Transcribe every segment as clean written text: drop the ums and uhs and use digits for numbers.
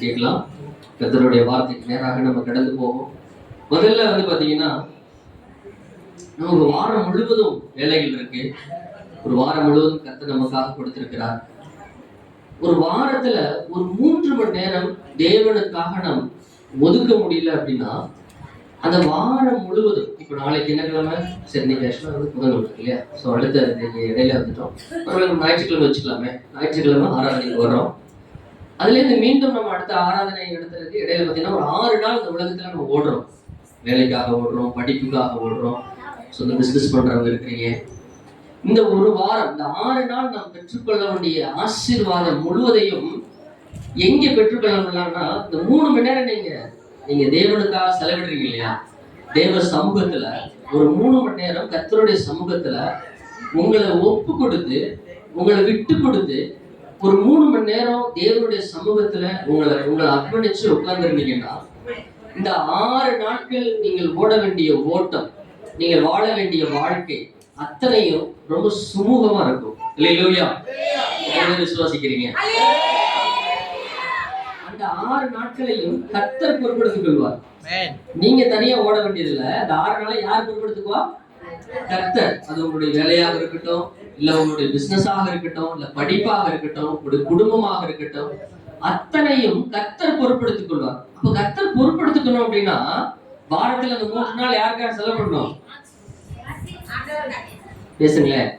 கேட்கலாம். கர்த்தருடைய வார்த்தைக்கு நேராக நம்ம கடந்து போவோம். முதல்ல பாத்தீங்கன்னா, நமக்கு வாரம் முழுவதும் வேலைகள் இருக்கு. ஒரு வாரம் முழுவதும் கர்த்தர் நமக்காக கொடுத்திருக்கிறார். ஒரு வாரத்துல ஒரு 3 மணி நேரம் தேவனுக்காக நாம் ஒதுக்க முடியல அப்படின்னா, அந்த வாரம் முழுவதும், இப்ப நாளைக்கு என்ன கிழமை? சரி, நீங்க புதன்கிழமை இருக்கு இல்லையா? ஸோ அடுத்த இடையில வந்துட்டோம். ஞாயிற்றுக்கிழமை வச்சுக்கலாமே. ஞாயிற்றுக்கிழமை ஆராதனைக்கு வர்றோம். அதுல இருந்து மீண்டும் நம்ம அடுத்த ஆராதனை நடத்துறதுக்கு இடையில பார்த்தீங்கன்னா ஒரு 6 நாள் இந்த உலகத்துல நம்ம ஓடுறோம். வேலைக்காக ஓடுறோம், படிப்புக்காக ஓடுறோம், சொந்த பிசினஸ் பண்றவங்க இருக்கிறீங்க. இந்த ஒரு வாரம், இந்த 6 நாள் நாம் பெற்றுக்கொள்ள வேண்டிய ஆசீர்வாதம் முழுவதையும் எங்க பெற்றுக்கொள்ளலாம்னா, இந்த 3 மணி நேரம் நீங்க தேவனுக்காக செலவிடுறீங்க இல்லையா? தேவ சமூகத்துல ஒரு 3 மணி நேரம் கர்த்தருடைய சமூகத்துல உங்களை ஒப்பு கொடுத்து, உங்களை விட்டு கொடுத்து, ஒரு 3 மணி நேரம் தேவனுடைய சமூகத்துல உங்களை அர்ப்பணிச்சு உட்கார்ந்துருந்தீங்கன்னா, இந்த 6 நாட்கள் நீங்கள் ஓட வேண்டிய ஓட்டம், நீங்கள் வாழ வேண்டிய வாழ்க்கை அத்தனையும் ரொம்ப சுமூகமா இருக்கும். அல்லேலூயா. விசுவாசிக்கிறீங்க? அந்த 6 நாட்களையும் கர்த்தர் பொறுப்பெடுத்துக் கொள்வார். நீங்க தனியா ஓட வேண்டியதில்லை. அந்த 6 நாளை யார் பொறுப்பெடுத்துக்குவா? கர்த்தர். அது உங்களுடைய வேலையாக இருக்கட்டும், இல்ல உங்களுடைய பிசினஸாக இருக்கட்டும், இல்ல படிப்பாக இருக்கட்டும், உங்களுடைய குடும்பமாக இருக்கட்டும், அத்தனையும் கர்த்தர் பொறுப்பெடுத்துக் கொள்வார். அப்ப கர்த்தர் பொறுப்பெடுத்துக்கணும் அப்படின்னா, வாரத்துல அந்த 3 நாள் யாருக்காக செலவு பண்ணணும்? பேசுங்களேன்.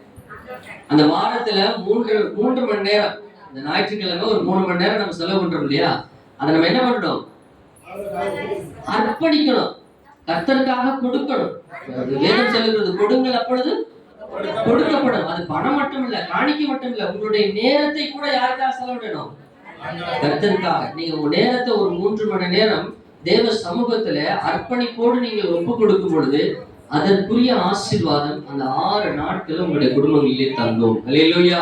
அந்த வாரத்துல 3 மணி நேரம், இந்த ஞாயிற்றுக்கிழமை ஒரு 3 மணி நேரம் நம்ம செலவு பண்றோம் இல்லையா? அதை நம்ம என்ன பண்ணணும்? அர்ப்பணிக்கணும், கர்த்தருக்காக கொடுக்கணும். வேதம் சொல்லுகிறது, கொடுங்கள் அப்பொழுது கொடுக்கப்படும். அது பணம் மட்டும் இல்ல, காணிக்கை மட்டும் இல்ல, உங்களுடைய நேரத்தை கூட யாருக்காக செலவிடணும்? கர்த்தருக்காக. நீங்க உங்க நேரத்தை ஒரு 3 மணி நேரம் தேவ சமூகத்துல அர்ப்பணிப்போடு நீங்கள் ஒப்பு கொடுக்கும் பொழுது அதற்குரிய ஆசீர்வாதம் அந்த 6 நாட்களும் உங்களுடைய குடும்பங்களிலே தங்கும். அல்லேலூயா.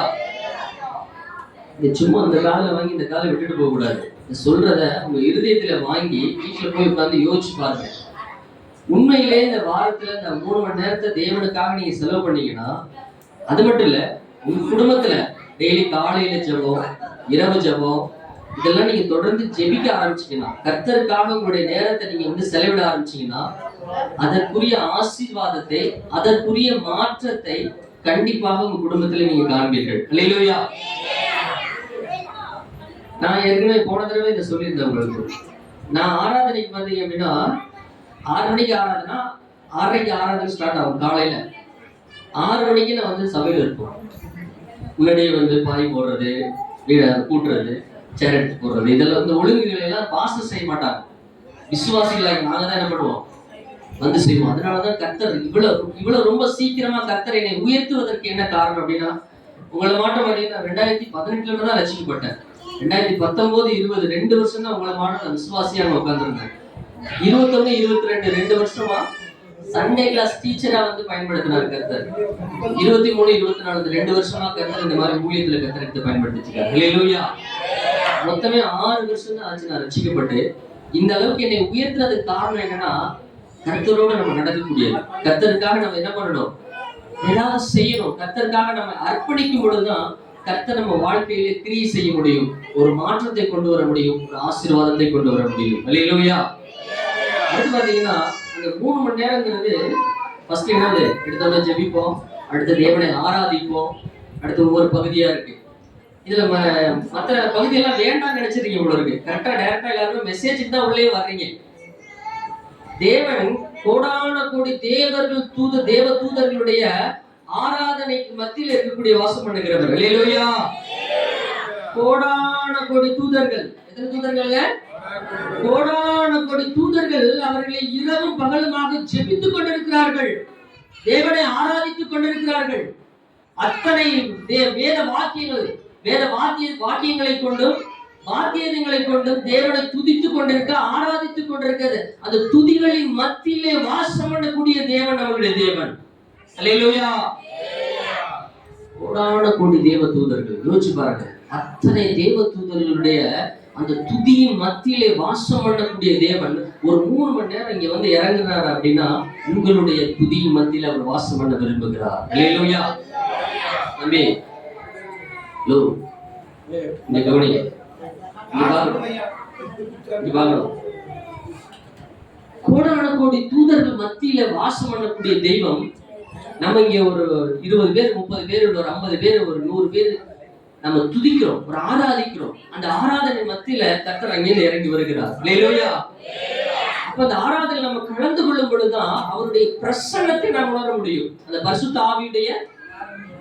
சும்மா இந்த காலை வாங்கி இந்த காலை விட்டுட்டு போக கூடாது. சொல்றத உங்க இருதயத்துல வாங்கி வீட்டுல போய் உட்கார்ந்து யோசிச்சு பாருங்க. உண்மையிலே இந்த வாரத்துல இந்த 3 மணி நேரத்தை தேவனுக்காக நீங்க செலவு பண்ணீங்கன்னா, அது மட்டும் இல்ல, உங்க குடும்பத்துல டெய்லி காலையில ஜெபம், இரவு ஜெபம், இதெல்லாம் நீங்க தொடர்ந்து ஜெபிக்க ஆரம்பிச்சீங்கன்னா, கர்த்தருக்காக உங்களுடைய நேரத்தை நீங்க செலவிட ஆரம்பிச்சீங்கன்னா, அதற்குரிய ஆசீர்வாதத்தை, அதற்குரிய மாற்றத்தை கண்டிப்பாக உங்க குடும்பத்துல நீங்க காண்பீர்கள். அல்லேலூயா. நான் ஏற்கனவே போன தடவை இதை சொல்லியிருந்தேன் உங்களுக்கு. நான் ஆராதனைக்கு வந்தீங்க அப்படின்னா, 6 மணிக்கு ஆராதனா, 6:30க்கு ஆராதனை ஸ்டார்ட் ஆகும். காலையில 6 மணிக்கு நான் சபையில் இருப்போம். முன்னாடியே பாய் போடுறது, வீட கூட்டுறது, சேர் எடுத்து போடுறது, இதெல்லாம் ஒழுங்குகளை எல்லாம் பாஸ்டர் செய்ய மாட்டாங்க. விசுவாசிகளாக நாங்க தான் என்ன பண்ணுவோம்? செய்வோம். அதனாலதான் கர்த்தர் இவ்வளவு ரொம்ப சீக்கிரமா கர்த்தர் என்னை உயர்த்துவதற்கு என்ன காரணம் அப்படின்னா, உங்களை மாட்டம் பார்த்தீங்கன்னா 2018 தான் ரசிக்கப்பட்டேன். 2019, 20 2 வருஷம் தான் உங்களை மாட்டம் விசுவாசியாக உட்கார்ந்துருந்தேன். 21, 22 2 வருஷமா சண்டே கிளாஸ் டீச்சரா பயன்படுத்தினார் கர்த்தர். 23, 24 2 வருஷமா கர்த்தர் இந்த மாதிரி ஊழியத்துல கர்த்தர் எடுத்து பயன்படுத்திச்சிருக்காரு. அல்லேலூயா. மொத்தமே 6 வருஷம் தான் ஆச்சு நான் ரட்சிக்கப்பட்டு. இந்த அளவுக்கு என்னை உயர்த்துறதுக்கு காரணம் என்னன்னா, கர்த்தரோட நம்ம நடக்கக்கூடியது. கர்த்தருக்காக நம்ம என்ன பண்ணணும்? ஏதாவது செய்யணும். கர்த்தருக்காக நம்ம அர்ப்பணிக்கும் பொழுதுதான் கர்த்தர் நம்ம வாழ்க்கையிலே கிரியை செய்ய முடியும், ஒரு மாற்றத்தை கொண்டு வர முடியும், ஒரு ஆசீர்வாதத்தை கொண்டு வர முடியும். அல்லேலூயா. அடுத்து பாத்தீங்கன்னா, அந்த 3 மணி நேரங்கிறது ஃபர்ஸ்ட் என்னது? எடுத்தோட ஜெபிப்போம், அடுத்து தேவனை ஆராதிப்போம், அடுத்து ஒவ்வொரு பகுதியா இருக்கு. இதுல மற்ற பகுதியெல்லாம் வேண்டாம்னு நினைச்சிருக்கீங்க போல இருக்கு. கரெக்டா டைரக்டா எல்லாருமே மெசேஜுக்கு தான் உள்ளே வர்றீங்க. தேவன் கோடான கோடி தேவ தூதர்களுடைய ஆராதனைக்கு மத்தியில் இருக்கக்கூடிய வாசம் பண்ணுகிறவர். அல்லேலூயா. கோடான கோடி தூதர்கள். எத்தனை தூதர்கள்ங்க? கோடான கோடி தூதர்கள் அவர்களை இரவும் பகலுமாக ஜெபித்துக் கொண்டிருக்கிறார்கள், தேவனை ஆராதித்துக் கொண்டிருக்கிறார்கள். அத்தனை வேத வாக்கியங்களை கொண்டும் வாத்தியங்களை கொண்டும் தேவனை துதித்துக் கொண்டிருக்க, ஆராதித்துக் கொண்டிருக்கிறது. அந்த துதிகளின் மத்தியிலே வாசம் பண்ணக்கூடிய தேவன் நம்மளுடைய தேவன். அல்லேலூயா. கோடான கோடி தேவ தூதர்கள். யோசிச்சு பாருங்க, அத்தனை தேவ தூதர்களுடைய அந்த துதியின் மத்தியிலே வாசம் பண்ணக்கூடிய தேவன் ஒரு 3 மணி நேரம் இங்க இறங்குறாரு அப்படின்னா, உங்களுடைய துதியின் மத்தியில அவர் வாசம் பண்ண விரும்புகிறார். அல்லேலூயா. தம்பி, இந்த கவனிங்க. இங்க பார்க்கணும். கோடான கோடி தூதர்கள் மத்தியில வாசம் பண்ணக்கூடிய தெய்வம் நம்ம இங்க ஒரு 20 பேர் 30 பேர் ஒரு 50 பேர் ஒரு 100 பேர் நம்ம துதிக்கிறோம், ஒரு ஆராதிக்கிறோம். அந்த ஆராதனை மத்தியில கர்த்தர் அங்கே இறங்கி வருகிறார். அல்லேலூயா. அப்ப அந்த ஆராதனை நம்ம கலந்து கொள்ளும் பொழுதுதான் அவருடைய பிரசன்னத்தை நாம் உணர முடியும். அந்த பரிசுத்த ஆவியுடைய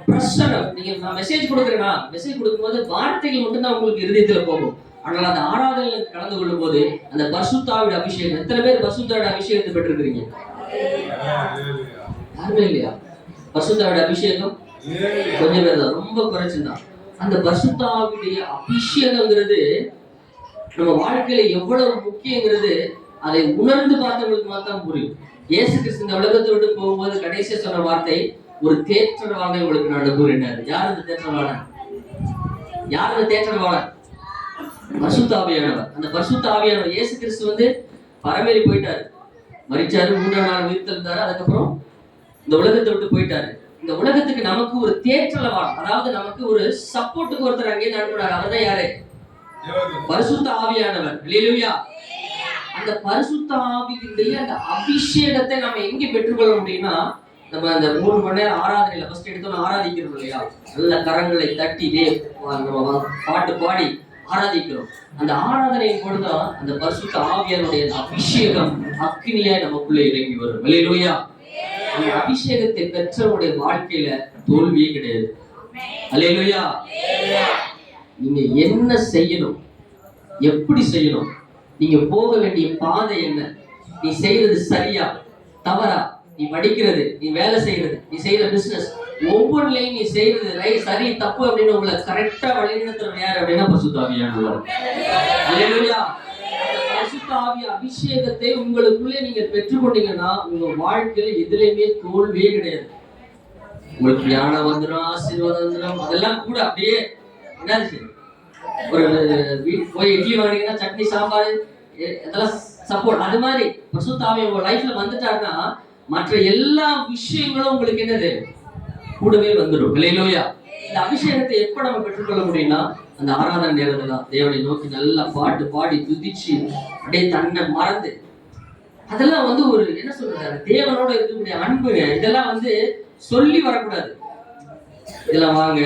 பிரசன்னம். நீங்க நான் மெசேஜ் கொடுக்குறேன்னா, மெசேஜ் கொடுக்கும்போது வார்த்தைகள் மட்டும்தான் உங்களுக்கு இருதயத்துல போகும். ஆனால் அந்த ஆராதனையில் கலந்து கொள்ளும் போது அந்த பரிசுத்த ஆவியுடைய அபிஷேகம். எத்தனை பேர் பரிசுத்த ஆவியுடைய அபிஷேகத்தை பெற்றிருக்கிறீங்க? யாருமே இல்லையா? பரிசுத்த ஆவியுடைய அபிஷேகம் கொஞ்சம் பேர் தான், ரொம்ப குறைச்சுதான். அந்த பரிசுத்த ஆவியுடைய அபிஷேகம்ங்கிறது நம்ம வாழ்க்கையில எவ்வளவு முக்கியங்கிறது அதை உணர்ந்து பார்த்தவங்களுக்கு மாத்தான் புரியும். இயேசு கிறிஸ்து இந்த உலகத்தை விட்டு போகும்போது கடைசியா சொன்ன வார்த்தை, ஒரு தேற்றவாளனை உங்களுக்கு நான் அனுப்புகிறேன். யார் அந்த தேற்றவாளன்? யார் அந்த தேற்றவாளன்? பரிசுத்த ஆவியானவர். அந்த பரிசுத்த ஆவியானவர் இயேசு கிறிஸ்து வந்து பரமேறி போயிட்டாரு, மரிச்சாரு, 3ஆம் நாள் உயிர்த்தெழுந்தாரு, அதுக்கப்புறம் இந்த உலகத்தை விட்டு போயிட்டாரு. இந்த உலகத்துக்கு நமக்கு ஒரு தேற்றவாளன், அதாவது நமக்கு ஒரு சப்போர்ட்டுக்கு ஒருத்தர் அங்கே அனுப்புறாரு. அவர்தான் யாரு? பரிசுத்த ஆவியானவர். அல்லேலூயா. அந்த பரிசுத்த ஆவியுடைய அந்த அபிஷேகத்தை நம்ம எங்க பெற்றுக்கொள்ள முடியும்னா, நம்ம அந்த 3 மணி நேரம் ஆராதனையில ஃபர்ஸ்ட் எடுத்தோம் ஆராதிக்கிறோம் இல்லையா? நல்ல கரங்களை தட்டி நம்ம பாட்டு பாடி ஆராதிக்கிறோம். அந்த ஆராதனையின் பொழுதுதான் அந்த பரிசுத்த ஆவியானுடைய அபிஷேகம் அக்னியாய் நமக்குள்ளே இறங்கி வரும். அல்லேலூயா. அந்த அபிஷேகத்தை பெற்றவருடைய வாழ்க்கையில தோல்வியே கிடையாது. அல்லேலூயா. நீங்க என்ன செய்யணும், எப்படி செய்யணும், நீங்க போக வேண்டிய பாதை என்ன, நீ செய்யறது சரியா தவறா, நீ படிக்கிறது, நீ வேலை செய்யறது, நீ செய்யற பிசினஸ், ஒவ்வொன்றையும் நீ செய்யறது சரி தப்பு அப்படின்னு உங்களை கரெக்டா வழிநடத்துறது யாரு அப்படின்னா பரிசுத்த ஆவியானவர். அல்லேலூயா. பரிசுத்த ஆவி அபிஷேகத்தை உங்களுக்குள்ளே நீங்க பெற்றுக்கொண்டீங்கன்னா உங்க வாழ்க்கையில எதுலையுமே தோல்வியே கிடையாது. உங்களுக்கு ஞானம் வந்துடும், ஆசீர்வாதம் வந்துடும், அதெல்லாம் கூட அப்படியே என்னாச்சு, ஒரு போய் இட்லி வாங்கினீங்கன்னா சட்னி சாம்பார் இதெல்லாம் சப்போர்ட். அது மாதிரி பரிசுத்த ஆவி உங்க லைஃப்ல வந்துட்டாருன்னா மற்ற எல்லா விஷயங்களும் உங்களுக்கு என்னது கூடவே வந்துடும். அல்லேலூயா. இந்த அபிஷேகத்தை எப்ப நம்ம பெற்றுக்கொள்ள முடியும்னா அந்த ஆராதனை நேரத்துல தான் தேவனை நோக்கி நல்லா பாட்டு பாடி துதிச்சு அப்படியே தன்னை மறந்து, அதெல்லாம் வந்து ஒரு என்ன சொல்றாரு, தேவனோட இருக்கக்கூடிய அன்புங்க. இதெல்லாம் வந்து சொல்லி வரக்கூடாது. இதெல்லாம் வாங்க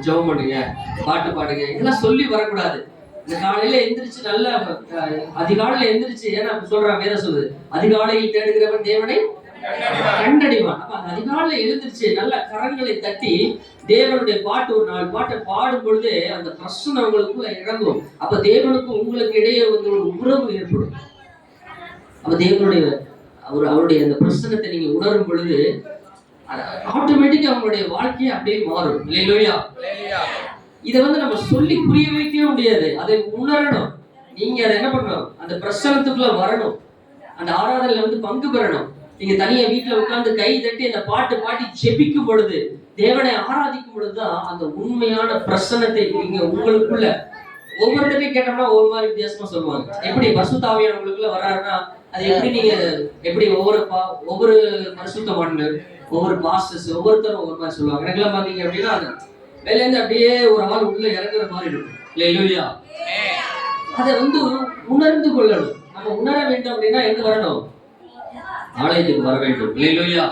ஜெபம் பண்ணுங்க, பாட்டு பாடுங்க, இதெல்லாம் சொல்லி வரக்கூடாது. இந்த காலையில எந்திரிச்சு நல்ல அதிகாலையில எந்திரிச்சு, ஏன்னா சொல்றான் வேற சொல்லுது, அதிகாலையில் தேடுகிறவன் தேவனை கண்டடிவான். அப்ப அந்த அதிகாலையில எழுந்திருச்சு நல்ல கரங்களை தட்டி தேவனுடைய பாட்டு ஒரு 4 பாட்டை பாடும் பொழுது அந்த பிரச்சனை உங்களுக்கு இறங்கும். அப்ப தேவனுக்கும் உங்களுக்கு இடையே வந்து ஒரு உறவு ஏற்படும். அப்ப தேவனுடைய அவருடைய அந்த பிரச்சனத்தை நீங்க உணரும் பொழுது ஆட்டோமேட்டிக்கா அவங்களுடைய வாழ்க்கையை அப்படியே மாறும். அல்லேலூயா. இதை வந்து நம்ம சொல்லி புரிய வைக்கவே முடியாது, அதை உணரணும். நீங்க அதை என்ன பண்ணணும், அந்த பிரச்சனத்துக்குள்ள வரணும், அந்த ஆராதனையில வந்து பங்கு பெறணும். நீங்க தனியா வீட்டுல உட்கார்ந்து கை தட்டி அந்த பாட்டு பாடி ஜெபிக்கும் பொழுது, தேவனை ஆராதிக்கும் பொழுதுதான் அந்த உண்மையான பிரசன்னத்தை நீங்க உங்களுக்குள்ள. ஒவ்வொருத்தரையும் கேட்டோம்னா ஒவ்வொரு மாதிரி வித்தியாசமா சொல்லுவாங்க. எப்படி பரிசுத்த ஆவியானவங்களுக்குள்ள வர்றாருன்னா அது எப்படி நீங்க எப்படி ஒவ்வொரு பரிசுத்தவான்கள், ஒவ்வொரு பாஸ்டர்ஸ் ஒவ்வொருத்தரும் ஒவ்வொரு மாதிரி சொல்லுவாங்க. எனக்குலாம் பாத்தீங்க அப்படின்னா வெளில இருந்து அப்படியே ஒரு ஆள் உள்ள இறங்குற மாதிரி இருக்கும். அல்லேலூயா. அதை வந்து உணர்ந்து கொள்ளணும். நம்ம உணர வேண்டும் அப்படின்னா எங்க வரணும், ஆலயத்துக்கு வர வேண்டும். அல்லேலூயா.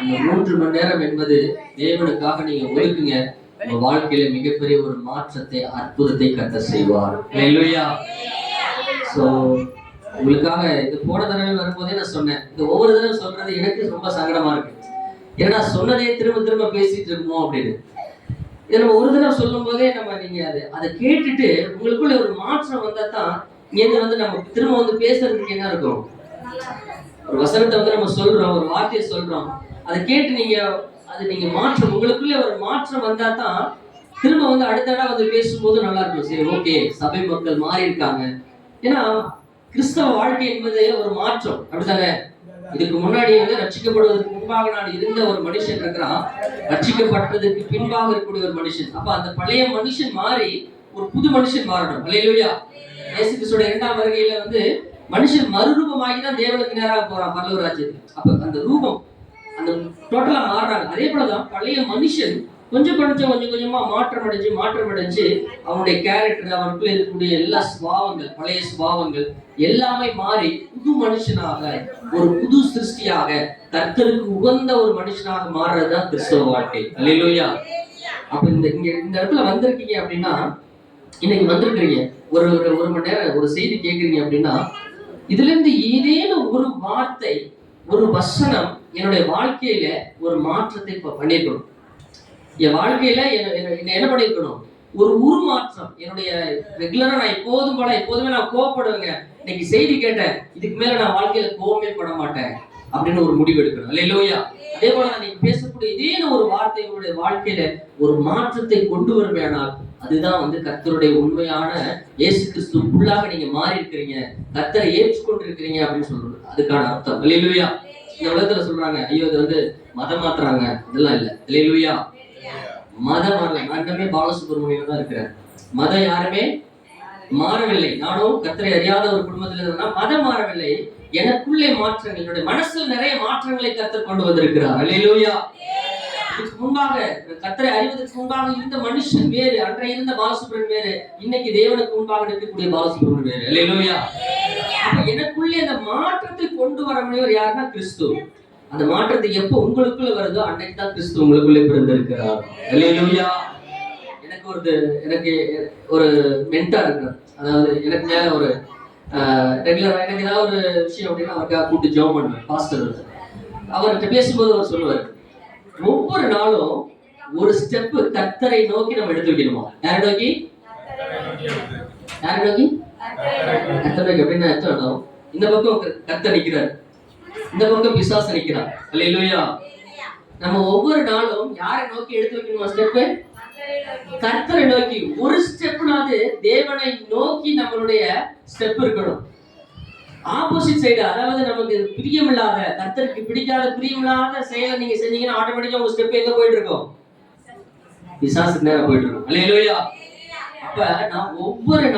இந்த 3 மணி நேரம் என்பது தேவனுக்காக நீங்க ஒதுக்குங்க. உங்க வாழ்க்கையில மிகப்பெரிய ஒரு மாற்றத்தை, அற்புதத்தை கர்த்தர் செய்வார். அல்லேலூயா. சோ உங்களுக்காக இது போன தடவை வரும்போதே நான் சொன்னேன், இந்த ஒவ்வொரு தடவை சொல்றது எனக்கு ரொம்ப சங்கடமா இருக்கு. ஏன்னா சொன்னதே திரும்ப திரும்ப பேசிட்டு இருக்கணும் அப்படின்னு. இதை நம்ம ஒரு தடவை சொல்லும் போதே நீங்க அதை கேட்டுட்டு உங்களுக்குள்ள ஒரு மாற்றம் வந்தா தான் இங்க வந்து நம்ம திரும்ப வந்து பேசுறதுக்கு என்ன இருக்கும். ஒரு வசனத்தை வந்து நம்ம சொல்றோம், ஒரு வார்த்தையை சொல்றோம், அதை கேட்டு நீங்க மாற்றம் உங்களுக்குள்ள ஒரு மாற்றம் வந்தா தான் திரும்ப வந்து அடுத்த இடம் வந்து பேசும்போது நல்லா இருக்கும். சரி, ஓகே, சபை மக்கள் மாறி இருக்காங்க. ஏன்னா கிறிஸ்தவ வாழ்க்கை என்பது ஒரு மாற்றம், அப்படித்தானே? இதுக்கு முன்னாடி வந்து ரட்சிக்கப்படுவதற்கு முன்பாக நான் இருந்த ஒரு மனுஷன் இருக்கிறான், ரட்சிக்கப்பட்டதுக்கு பின்பாக இருக்கக்கூடிய ஒரு மனுஷன். அப்ப அந்த பழைய மனுஷன் மாறி ஒரு புது மனுஷன் மாறணும். அல்லேலூயா. இயேசு கிறிஸ்துவோட 2ஆம் வருகையில வந்து மனுஷன் மறுரூபமாகி தான் தேவனுக்கு நேராக போறான், பரலோக ராஜ்யத்துக்கு. அப்ப அந்த ரூபம் அந்த டோட்டலா மாறுறாங்க. அதே போலதான் பழைய மனுஷன் கொஞ்சம் கொஞ்சமா மாற்றம் அடைஞ்சு அவனுடைய கேரக்டர், அவனுக்குள்ள இருக்கக்கூடிய எல்லா சுபாவங்கள், பழைய சுபாவங்கள் எல்லாமே மாறி புது மனுஷனாக, ஒரு புது சிருஷ்டியாக, கர்த்தருக்கு உகந்த ஒரு மனுஷனாக மாறுறதுதான் கிறிஸ்தவ வாழ்க்கை. அல்லேலூயா. அப்ப இந்த இடத்துல வந்திருக்கீங்க அப்படின்னா, இன்னைக்கு வந்திருக்கிறீங்க, ஒரு ஒரு மணி நேரம் ஒரு செய்தி கேட்குறீங்க அப்படின்னா, இதுல இருந்து ஏதேனும் ஒரு வார்த்தை, ஒரு வசனம் என்னுடைய வாழ்க்கையில ஒரு மாற்றத்தை பண்ணிருக்கணும். என் வாழ்க்கையில என்ன பண்ணிருக்கணும்? ஒரு உருமாற்றம். என்னுடைய ரெகுலரா நான் எப்போதுமே நான் கோவப்படுவேங்க. இன்னைக்கு செய்தி கேட்டேன், இதுக்கு மேல நான் வாழ்க்கையில கோவமே பட மாட்டேன் அப்படின்னு ஒரு முடிவு எடுக்கணும். அல்லேலூயா. அதே போல நீங்க பேசக்கூடிய இதே ஒரு வார்த்தை உங்களுடைய வாழ்க்கையில ஒரு மாற்றத்தை கொண்டு வருவேனால், அதுதான் கர்த்தருடைய உண்மையான இயேசு கிறிஸ்துவுக்குள்ளாக நீங்க மாறி இருக்கிறீங்க, கர்த்தரை ஏற்றுக்கொண்டு இருக்கிறீங்க அப்படின்னு சொல்றது அதுக்கான அர்த்தம். அல்லேலூயா. இந்த உலகத்துல சொல்றாங்க, ஐயோ இது மதம் மாத்துறாங்க, இதெல்லாம் இல்ல. அல்லேலூயா. மதம் மாறல. நான் இன்னமே பாலசுப்ரமணியம் தான் இருக்கிறேன். மதம் யாருமே மாறவில்லை. நானும் கர்த்தரை அறியாத ஒரு குடும்பத்தில் இருந்தா மதம் மாறவில்லை. எனக்குள்ளே மாற்றங்கள், என்னுடைய மனசுல நிறைய மாற்றங்களை கர்த்தர் கொண்டு வந்திருக்கிறார். அல்லேலூயா. இதுக்கு முன்பாக, கர்த்தரை அறிவதற்கு முன்பாக இருந்த மனுஷன் வேறு, அன்றைய இருந்த பாலசுப்ரமணியன் வேறு, இன்னைக்கு தேவனுக்கு முன்பாக இருக்கக்கூடிய பாலசுப்ரமணியன் வேறு. அல்லேலூயா. எனக்குள்ளே அந்த மாற்றத்தை கொண்டு வர முடியும் யாருன்னா கிறிஸ்து. அந்த மாற்றத்தை எப்போ உங்களுக்குள்ள வருதோ அன்னைக்கு தான் கிறிஸ்து உங்களுக்குள்ளே பிறந்திருக்கிறார். அல்லேலூயா. எனக்கு ஒரு மென்டார் இருக்கு. அதாவது எனக்கு மேல ஒரு ரெகுலரா எனக்கு ஏதாவது ஒரு விஷயம் அப்படின்னா அவருக்காக கூப்பிட்டு ஜெபம் பண்ணுவேன். பாஸ்டர் அவர்கிட்ட பேசும்போது அவர் சொல்லுவார், ஒவ்வொரு நாளும் ஒரு ஸ்டெப் கர்த்தரை நோக்கி நம்ம எடுத்து வைக்கணுமா. யாரை நோக்கி? கர்த்தரை நோக்கி. அப்படின்னா எத்தனை இந்த பக்கம் கர்த்தர் நிக்கிறார், இந்த பக்கம் பிசாசு நிக்கிறார். அல்லேலூயா. நம்ம ஒவ்வொரு நாளும் யாரை நோக்கி எடுத்து வைக்கணுமா ஸ்டெப்? கர்த்தரை நோக்கி. ஒரு ஸ்டெப்னாவது தேவனை நோக்கி நம்மளுடைய ஸ்டெப் இருக்கணும். ஆப்போசிட் சைடு, அதாவது நமக்கு பிரியமில்லாத, கர்த்தருக்கு பிடிக்காத, பிரியமில்லாத செயலை நீங்க செஞ்சீங்கன்னா ஆட்டோமேட்டிக்கா உங்க ஸ்டெப் எங்க போயிட்டு இருக்கும்? பிசாசுக்கு நேரம் போயிட்டு இருக்கும். அல்லேலூயா. அப்ப நான் ஒவ்வொரு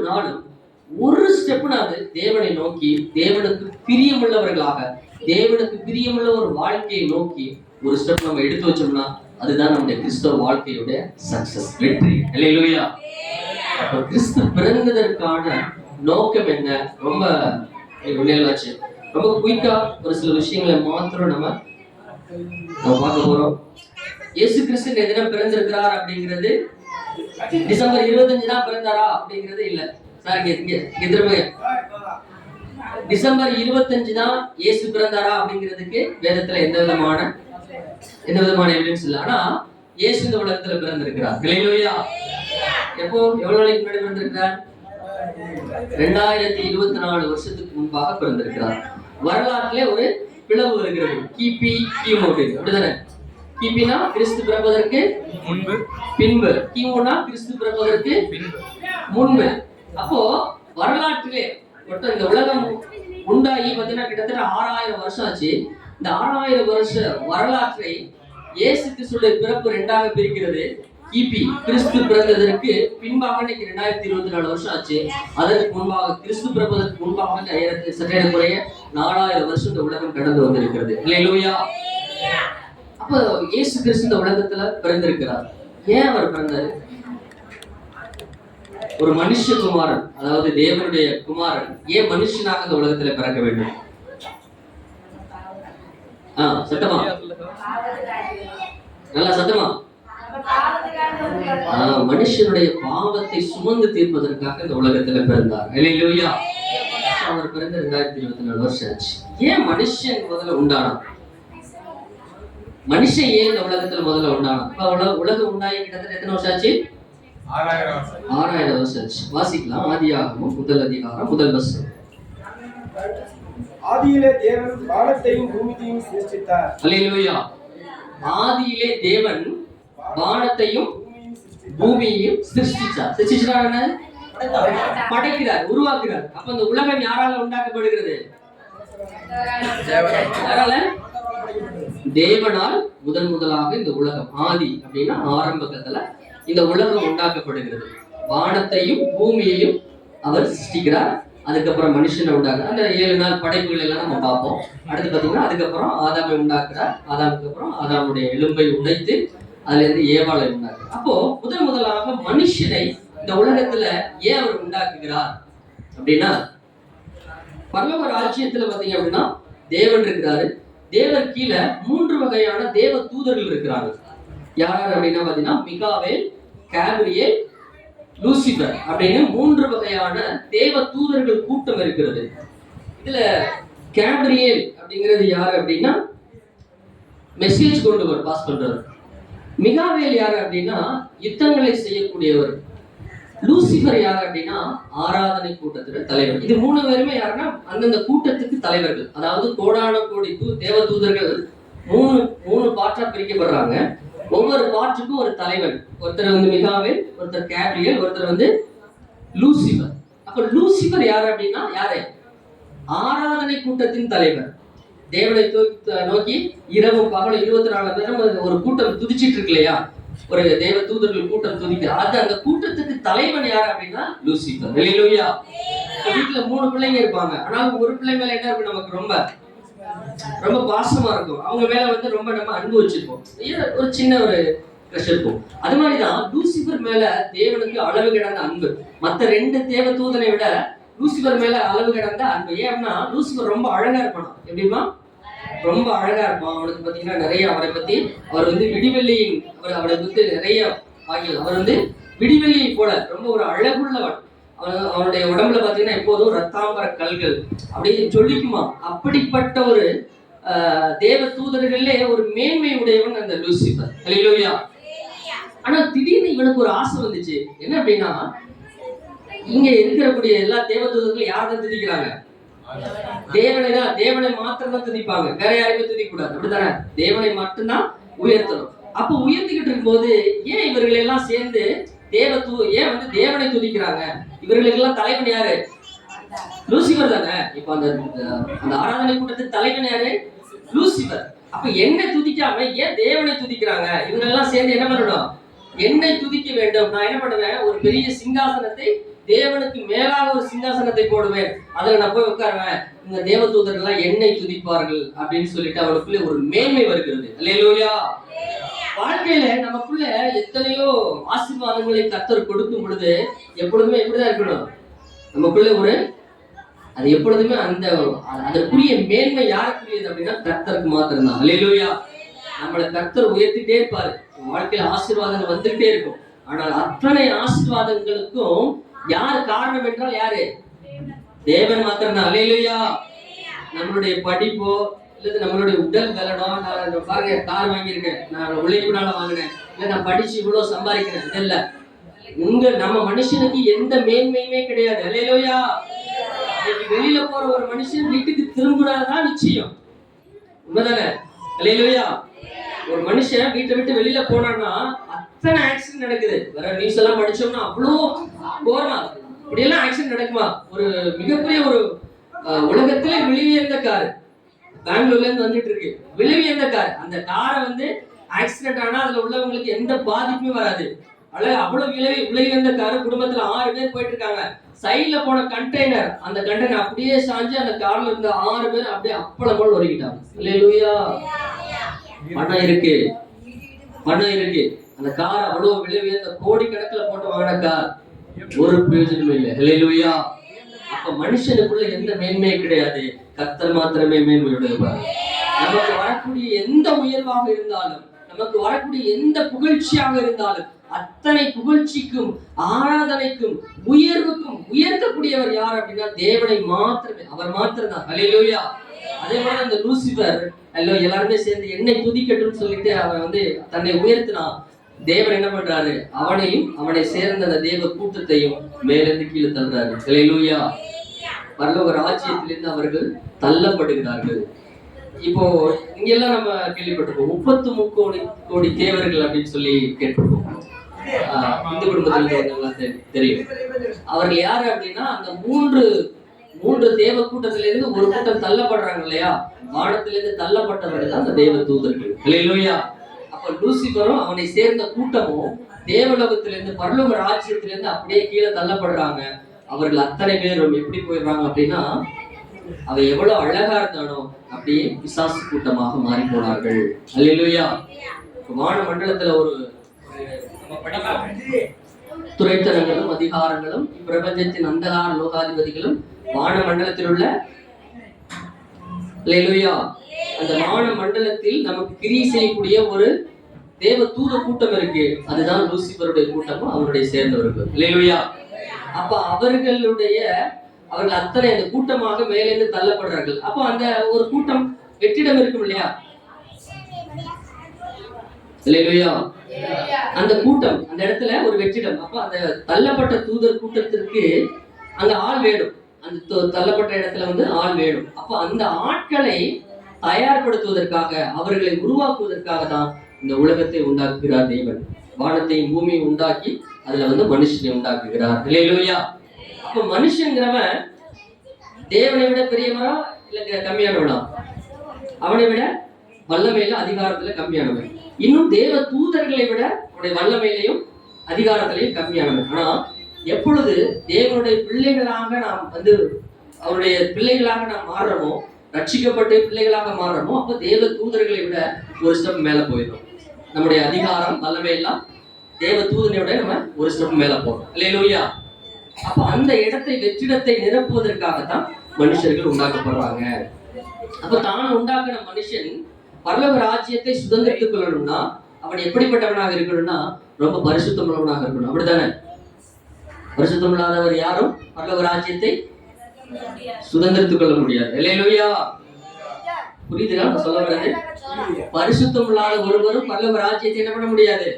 நாளும் ஒரு ஸ்டெப்னாவது தேவனை நோக்கி, தேவனுக்கு பிரியமுள்ளவர்களாக, தேவனுக்கு பிரியமுள்ள ஒரு வாழ்க்கையை நோக்கி ஒரு ஸ்டெப் நம்ம எடுத்து வச்சோம்னா அதுதான் நம்முடைய கிறிஸ்தவ வாழ்க்கையுடைய சக்சஸ், வெற்றி. அல்லேலூயா. அப்ப கிறிஸ்து பிறந்ததற்கான நோக்கம் என்ன? ரொம்ப முன்னேறாச்சு. ரொம்ப குயிக்கா ஒரு சில விஷயங்களை மாத்திரம் நம்ம பார்க்க போறோம். இயேசு கிறிஸ்து இந்த தினம் பிறந்திருக்கிறார் அப்படிங்கிறது டிசம்பர் 25 தான் பிறந்தாரா அப்படிங்கிறது இல்ல. சார் திரும்ப டிசம்பர் 25 தான் இயேசு பிறந்தாரா அப்படிங்கிறதுக்கு வேதத்துல எந்த விதமான எவிடன்ஸ் இல்ல. ஆனா இயேசு இந்த உலகத்துல பிறந்திருக்கிறார். அல்லேலூயா. எப்போ, எவ்வளவு நாளைக்கு முன்னாடி பிறந்திருக்கிறார்? 2024 வருஷத்துக்கு முன்பாக பிறந்திருக்கிறார். வரலாற்றிலே ஒரு பிளவு வருகிறது. கிபி கிமு அப்படிதானே? கிபினா கிறிஸ்து பிறப்பதற்கு பின்பு, கிமுனா கிறிஸ்து பிறப்பதற்கு முன்பு. அப்போ வரலாற்றிலே இந்த உலகம் உண்டாகி பார்த்தீங்கன்னா கிட்டத்தட்ட 6000 வருஷம் ஆச்சு. இந்த 6000 வருஷ வரலாற்றை இயேசு கிறிஸ்துடைய பிறப்பு 2ஆக பிரிக்கிறது. கிபி கிறிஸ்து பிறந்ததற்கு பின்பாக இன்னைக்கு 2024 வருஷம் ஆச்சு. அதற்கு முன்பாக, கிறிஸ்து பிறப்பதற்கு முன்பாக சற்றே குறைய 4000 வருஷம் இந்த உலகம் கடந்து வந்திருக்கிறது. அல்லேலூயா. அப்ப இயேசு கிறிஸ்து இந்த உலகத்துல பிறந்திருக்கிறார். ஏன் அவர் பிறந்தாரு? ஒரு மனுஷகுமாரன், அதாவது தேவனுடைய குமாரன் ஏன் மனுஷனாக இந்த உலகத்துல பிறக்க வேண்டும்? சத்தமா, நல்லா சத்தமா. மனுஷனுடைய பாவத்தை சுமந்து தீர்ப்பதற்காக இந்த உலகத்துல பிறந்தார். அல்லேலூயா. அவர் பிறந்த 2024 வருஷம் ஆச்சு. ஏன் மனுஷன் முதல்ல உண்டானான்? மனுஷன் ஏன் இந்த உலகத்துல முதல்ல உண்டானான்? உலகம் உண்டாகி கிட்டத்தட்ட எத்தனை வருஷம் ஆச்சு? 6000 வருஷம் ஆச்சு. வாசிக்கலாம். ஆதியாகமம் 1 அதிகாரம் 1 வசனம். ஆதியிலே தேவன் வானத்தையும் பூமியையும் சிருஷ்டித்தார். அல்லேலூயா. ஆதியிலே தேவன் வானத்தையும் பூமியையும் சிருஷ்டிச்சார். சிருஷ்டிச்சார் படைக்கிறார், உருவாக்குறார். அப்ப இந்த உலகம் யாரால உண்டாக்கப்படுகிறது? யாரால? தேவனால் முதலாக இந்த உலகம், ஆதி அப்படின்னா ஆரம்பத்துல இந்த உலகம் உண்டாக்கப்படுகிறது. வானத்தையும் பூமியையும் அவர் சிருஷ்டிக்கிறார். அதுக்கப்புறம் மனுஷனை உண்டாக்குறார். அந்த 7 நாள் படைப்புகள் எல்லாம் நம்ம பார்ப்போம். அடுத்து பார்த்தீங்கன்னா அதுக்கப்புறம் ஆதாமை உண்டாக்குறார். ஆதாமுக்கு அப்புறம் ஆதாமுடைய எலும்பை உடைத்து அதுல இருந்து ஏவாளை உண்டாக்கு. அப்போ முதலாக மனுஷனை இந்த உலகத்துல ஏன் அவர் உண்டாக்குகிறார் அப்படின்னா, பரலோக ராஜ்யத்துல பாத்தீங்க அப்படின்னா தேவன் இருக்கிறாரு. தேவர் கீழே 3 வகையான தேவ தூதர்கள் இருக்கிறாங்க. யார் அப்படின்னா பாத்தீங்கன்னா மிகாவேல், கேப்ரியேல், லூசிபர் அப்படின்னு 3 வகையான தேவ தூதர்கள் கூட்டம் இருக்கிறது. இதுல கேப்ரியேல் அப்படிங்கிறது யாரு அப்படின்னா மெசேஜ் கொண்டு பாஸ் பண்றவர். மிகாவேல் யாரு அப்படின்னா யுத்தங்களை செய்யக்கூடியவர். லூசிபர் யாரு அப்படின்னா ஆராதனை கூட்டத்துல தலைவர். இது 3 பேருமே யாருன்னா அந்தந்த கூட்டத்துக்கு தலைவர்கள். அதாவது கோடான கோடி தேவ தூதர்கள் 3 பார்ட்டா பிரிக்கப்படுறாங்க. ஒவ்வொரு பார்ட்டுக்கும் ஒரு தலைவன். ஒருத்தர் வந்து மிகாவேல், ஒருத்தர் கேப்ரியேல், ஒருத்தர் வந்து லூசிபர். அப்ப லூசிபர் யாரு அப்படின்னா யாரு? ஆராதனை கூட்டத்தின் தலைவர். தேவனை நோக்கி இரவும் பகலும் 24 நேரம் ஒரு கூட்டம் துதிச்சிட்டு இருக்கு இல்லையா, ஒரு தேவ தூதர்கள் கூட்டம் துதிக்க. அது அந்த கூட்டத்துக்கு தலைவன் யாரு அப்படின்னா லூசிபர். ஹல்லேலூயா. வீட்டுல 3 பிள்ளைங்க இருப்பாங்க. ஆனால் ஒரு பிள்ளை மேல என்ன இருக்கும், நமக்கு ரொம்ப ரொம்ப பாசமா இருக்கும். அவங்க மேல வந்து ரொம்ப நம்ம அன்பு வச்சிருப்போம். ஒரு சின்ன ஒரு கிரஷ் இருக்கும். அது மாதிரிதான் லூசிபர் மேல தேவனுக்கு அளவு கிடந்த அன்பு. மத்த 2 தேவ தூதனை விட லூசிபர் மேல அளவு கிடந்த அன்பு. ஏன்னா லூசிபர் ரொம்ப அழகா இருப்பான். எப்படிமா? ரொம்ப அழகா இருப்பான். அவனுக்கு பாத்தீங்கன்னா நிறைய அவரை பத்தி அவர் வந்து விடிவெள்ளியின் அவரை வந்து நிறைய அவர் வந்து விடிவெள்ளியை போல ரொம்ப ஒரு அழகுள்ளவன். அவனுடைய உடம்புல பாத்தீங்கன்னா எப்போதும் ரத்தாம்பர கல்கள் அப்படின்னு சொல்லிக்குமா. அப்படிப்பட்ட ஒரு தேவ தூதர்களே ஒரு மேன்மை உடையவன் அந்த லூசிபர். ஹல்லேலூயா. ஆனா திடீர்னு இவனுக்கு ஒரு ஆசை வந்துச்சு. என்ன அப்படின்னா, இங்க இருக்கக்கூடிய எல்லா தேவ தூதர்களும் யாரை துதிக்கிறாங்க? தேவனை மாத்திரம் தான் துதிப்பாங்க. வேற யாரையுமே துதிக்க கூடாது. அப்படித்தானே? தேவனை மட்டும்தான் உயர்த்தணும். அப்ப உயர்த்திக்கிட்டு இருக்கும்போது ஏன் இவர்கள் எல்லாம் சேர்ந்து ஏன் வந்து தேவனை துதிக்கிறாங்க? இவர்களுக்கு எல்லாம் தலைவன் யாரு? லூசிபர் தானே. இப்ப அந்த ஆராதனை கூட்டத்துக்கு தலைவன் யாரு? லூசிபர். அப்ப என்னை துதிக்காம ஏன் தேவனை துதிக்கிறாங்க? இவங்க எல்லாம் சேர்ந்து என்ன பண்ணணும்? என்னை துதிக்க வேண்டும். நான் என்ன பண்ணுவேன்? ஒரு பெரிய சிங்காசனத்தை, தேவனுக்கு மேலாக ஒரு சிங்காசனத்தை போடுவேன். அதுல நான் போய் உட்காருவேன். இந்த தேவ தூதர்கள் என்னை துதிப்பார்கள் அப்படின்னு சொல்லிட்டு அவனுக்குள்ள ஒரு மேன்மை வருகிறது. அல்லேலூயா. வாழ்க்கையில நமக்குள்ள எத்தனையோ ஆசீர்வாதங்களை கர்த்தர் கொடுக்கும் பொழுது எப்பொழுதுமே எப்படிதான் இருக்கணும்? நமக்குள்ள ஒரு அது எப்பொழுதுமே அதற்குரிய மேன்மை யாருக்குரியது அப்படின்னா கர்த்தருக்கு மாத்திரம் தான். அல்லேலூயா. நம்மளை கர்த்தர் உயர்த்திட்டே இருப்பாரு. வாழ்க்கையில ஆசீர்வாதங்கள் வந்துட்டே இருக்கும். ஆனால் அத்தனை ஆசீர்வாதங்களுக்கும் யார் காரணம் என்றால் யாரு? தேவன் மாத்திரம் தான். அல்லேலூயா. நம்மளுடைய படிப்போ இல்ல நம்மளுடைய உடல் பலனோ, நான் பாருங்க கார் வாங்கியிருக்கேன், நான் உழைப்புனால வாங்கினேன், இல்ல நான் படிச்சு இவ்வளவு சம்பாதிக்கிறேன், இல்ல நம்ம மனுஷனுக்கு எந்த மேன்மையுமே கிடையாது. அல்லேலூயா. வெளியில போற ஒரு மனுஷன் வீட்டுக்கு திரும்பினாதான் நிச்சயம். உண்மைதானே? அல்லேலூயா. ஒரு மனுஷன் வீட்டை விட்டு வெளியில போனான்னா அத்தனை ஆக்சிடென்ட் நடக்குது. வேற நியூஸ் எல்லாம் படிச்சோம்னா அவ்வளோ கோரமா இப்படி எல்லாம் ஆக்சிடென்ட் நடக்குமா? ஒரு மிகப்பெரிய ஒரு உலகத்திலே விளைவியந்த கார் பெங்களூர்ல இருந்து வந்துட்டு இருக்கு. விளைவியந்த கார். அந்த காரை வந்து ஆக்சிடென்ட் ஆனா அதுல உள்ளவங்களுக்கு எந்த பாதிப்புமே வராது. அவ்வளவு விளைவியந்த காரு. குடும்பத்துல 6 பேர் போயிட்டு இருக்காங்க. சைட்ல போன கண்டெய்னர், அந்த கண்டெய்னர் அப்படியே சாஞ்சு அந்த கார்ல இருந்த 6 பேர் அப்படியே அப்பளம் போல் ஒருங்கிட்டாங்க. அல்லேலூயா. பணம் இருக்கு. அந்த கார் அவ்வளவு விளைவியந்த கோடிக்கணக்கில் போட்டு வாங்கின கார் ஒரு பிரயோஜனமே இல்லை. அல்லேலூயா. அப்ப மனுஷனுக்குள்ள எந்த மேன்மையும் கிடையாது. கர்த்தர் மாத்திரமே மேன்மையுடையவர். நமக்கு வரக்கூடிய எந்த உயர்வாக இருந்தாலும், நமக்கு வரக்கூடிய எந்த புகழ்ச்சியாக இருந்தாலும், அத்தனை புகழ்ச்சிக்கும் ஆராதனைக்கும் உயர்வுக்கும் உயர்த்தக்கூடியவர் யார் அப்படின்னா தேவனை மாத்திரமே. அவர் மாத்திரம் தான். அல்லேலூயா. அதே மாதிரி அந்த லூசிபர் எல்லாருமே சேர்ந்து என்னை துதிக்கட்டும் சொல்லிட்டு அவன் வந்து தன்னை உயர்த்தினான். தேவன் என்ன பண்றாரு? அவனையும் அவனை சேர்ந்த அந்த தேவ கூட்டத்தையும் மேலிருந்து கீழே தள்ளுறாரு. அல்லேலூயா. பரலோக ராஜ்யத்திலிருந்து அவர்கள் தள்ளப்படுகிறார்கள். இப்போ இங்கெல்லாம் நம்ம கேள்விப்பட்டிருக்கோம் 33 கோடி தேவர்கள் அப்படின்னு சொல்லி கேட்டிருக்கோம். இந்து குடும்பத்தில் தெரியும். அவர்கள் யாரு அப்படின்னா அந்த மூன்று தேவ கூட்டத்திலிருந்து ஒரு கூட்டம் தள்ளப்படுறாங்க இல்லையா, வானத்திலிருந்து தள்ளப்பட்டவர்கள் தான் அந்த தேவ தூதர்கள். அல்லேலூயா. அப்ப லூசிபரும் அவனை சேர்ந்த கூட்டமும் தேவலோகத்திலிருந்து பரலோக ராஜ்யத்திலிருந்து அப்படியே கீழே தள்ளப்படுறாங்க. அவர்கள் அத்தனை பேரும் எப்படி போயிடுறாங்க அப்படின்னா, அவ எவ்வளவு அழகா இருந்தானோ அப்படியே பிசாசு கூட்டமாக மாறி போனார்கள். அல்லேலூயா. வான மண்டலத்துல ஒரு நம்ம படிக்கிறோம், துறைத்தனங்களும் அதிகாரங்களும் பிரபஞ்சத்தின் அந்தகார லோகாதிபதிகளும் வான மண்டலத்தில் உள்ள அல்லேலூயா, அந்த வான மண்டலத்தில் நமக்கு கிரியை செய்யக்கூடிய ஒரு தேவ தூத கூட்டம் இருக்கு. அதுதான் லூசிபருடைய கூட்டமும் அவருடைய சேர்ந்தவர்கள். அல்லேலூயா. அப்ப அவர்கள் அத்தனை அந்த கூட்டமாக மேலிருந்து தள்ளப்படுறார்கள். அப்ப அந்த ஒரு கூட்டம் வெற்றிடம் இருக்கும் இல்லையா? அல்லேலூயா. அந்த கூட்டம் அந்த இடத்துல ஒரு வெற்றிடம். அப்ப அந்த தள்ளப்பட்ட தூதர் கூட்டத்திற்கு அங்க ஆள் வேணும். அந்த தள்ளப்பட்ட இடத்துல வந்து ஆள் வேணும். அப்ப அந்த ஆட்களை தயார்படுத்துவதற்காக, அவர்களை உருவாக்குவதற்காக தான் இந்த உலகத்தை உண்டாக்குகிறார் தேவன். வானத்தையும் பூமியை உண்டாக்கி அதுல வந்து மனுஷனை உண்டாக்குகிறார். அல்லேலூயா. அப்ப மனுஷங்கிறவன் தேவனை விட பெரியவரா இல்ல கம்மியானவனா? அவனை விட வல்லமையில அதிகாரத்துல கம்மியானவன். இன்னும் தேவ தூதர்களை விட அவனுடைய வல்லமையிலையும் அதிகாரத்திலையும் கம்மியானவன். ஆனா எப்பொழுது தேவனுடைய பிள்ளைகளாக நாம் வந்து அவருடைய பிள்ளைகளாக நாம் மாறுறோமோ, ரட்சிக்கப்பட்டு பிள்ளைகளாக மாறுறோமோ, அப்ப தேவ தூதர்களை விட ஒரு ஸ்டெப் மேல போயிடும். நம்முடைய அதிகாரம் வல்லமை எல்லாம் தேவ தூதனை விட நம்ம ஒரு ஸ்டெப் மேல போறோம். அல்லேலூயா. அப்ப அந்த இடத்தை, வெற்றிடத்தை நிரப்புவதற்காகத்தான் மனுஷர்கள் உண்டாக்கப்படுறாங்க. அப்ப தான் உண்டாக்குன மனுஷன் பரலோக ராஜ்யத்தை சுதந்திரித்துக் கொள்ளணும்னா அவன் எப்படிப்பட்டவனாக இருக்கணும்னா ரொம்ப பரிசுத்தமுள்ளவனாக இருக்கணும். அப்படித்தானே? பரிசுத்தம் இல்லாதவர் யாரும் பரலோக ராஜ்யத்தை சுதந்திரித்துக் கொள்ள முடியாது. அல்லேலூயா. புரியுதுங்களா நான் சொல்ல வர்றது? பரிசுத்தம் இல்லாத ஒருவரும் பரலோக ராஜ்யத்தை என்ன பண்ண முடியாது?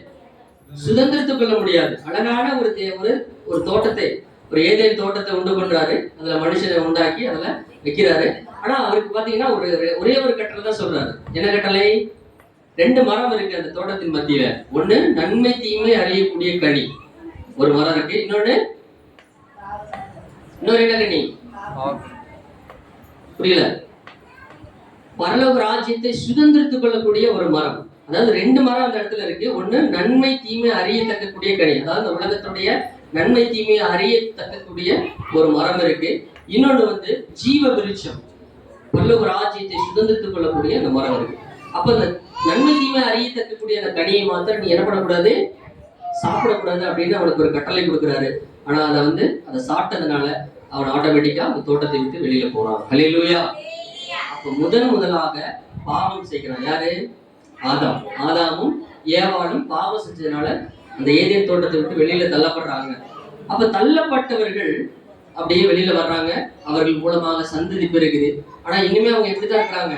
சுதந்திரித்துக் கொள்ள முடியாது. அழகான ஒரு தோட்டத்தை, ஒரு ஏதேன் தோட்டத்தை உண்டு பண்றாரு. அதுல மனுஷனை உண்டாக்கி அதுல வைக்கிறாரு. ஆனா அவருக்கு பாத்தீங்கன்னா ஒரே ஒரு கட்டளை தான் சொல்றாரு. என்ன கட்டளை? 2 மரம் இருக்கு அந்த தோட்டத்தின் மத்தியில. ஒண்ணு நன்மை தீமை அறியக்கூடிய கனி, ஒரு மரம் இருக்கு. இன்னொரு என்ன கனி? புரியல? பரலோக ராஜ்யத்தை சுதந்திரித்துக் கொள்ளக்கூடிய ஒரு மரம். அதாவது 2 மரம் அந்த இடத்துல இருக்கு. ஒண்ணு நன்மை தீமை அறியத்தக்கக்கூடிய கனி, அதாவது உலகத்துடைய நன்மை தீமையை அறியத்தக்கக்கூடிய ஒரு மரம் இருக்கு. இன்னொன்று வந்து ஜீவ விருட்சம், பரலோக ராஜ்யத்தை சுதந்திரித்துக் கொள்ளக்கூடிய அந்த மரம் இருக்கு. அப்ப அந்த நன்மை தீமை அறியத்தக்கக்கூடிய அந்த கனியை மாத்திரம் நீ என்ன பண்ணக்கூடாது? சாப்பிடக்கூடாது அப்படின்னு அவனுக்கு ஒரு கட்டளை கொடுக்குறாரு. ஆனா அதை சாப்பிட்டதுனால அவன் ஆட்டோமேட்டிக்கா அந்த தோட்டத்தை விட்டு வெளியில போறான். அல்லேலூயா. அப்ப முதலாக பாவம் செய்கிறான் யாரு? ஆதாமும் ஏவாளும் பாவம் செஞ்சதுனால அந்த ஏதேன் தோட்டத்தை விட்டு வெளியில தள்ளப்படுறாங்க. அப்ப தள்ளப்பட்டவர்கள் அப்படியே வெளியில வர்றாங்க. அவர்கள் மூலமாக சந்ததி பெருகுது. ஆனா இனிமே அவங்க எப்படிதான் இருக்கிறாங்க?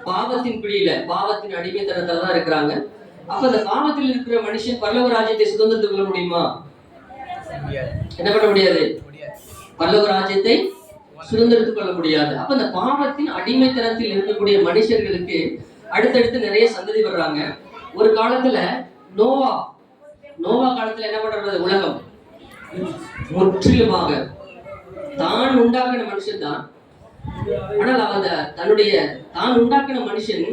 பாவத்தின் பிடியில, பாவத்தின் அடிமைத்தனத்துல தான் இருக்கிறாங்க. அப்ப அந்த பாவத்தில் இருக்கிற மனுஷன் பரலோக ராஜ்யத்தை சுதந்திரத்துக் கொள்ள முடியுமா? என்ன பண்ண முடியாது? பரலோக ராஜ்யத்தை சுதந்திரத்துக் கொள்ள முடியாது. அப்ப அந்த பாவத்தின் அடிமைத்தனத்தில் இருக்கக்கூடிய மனுஷர்களுக்கு அடுத்தடுத்து நிறைய சந்ததி வர்றாங்க. ஒரு காலத்துல நோவா காலத்துல என்ன பண்றது? உலகம் முற்றிலுமாக தான் உண்டாக்கின மனுஷன் தான். ஆனால் தான் உண்டாக்கின மனுஷன்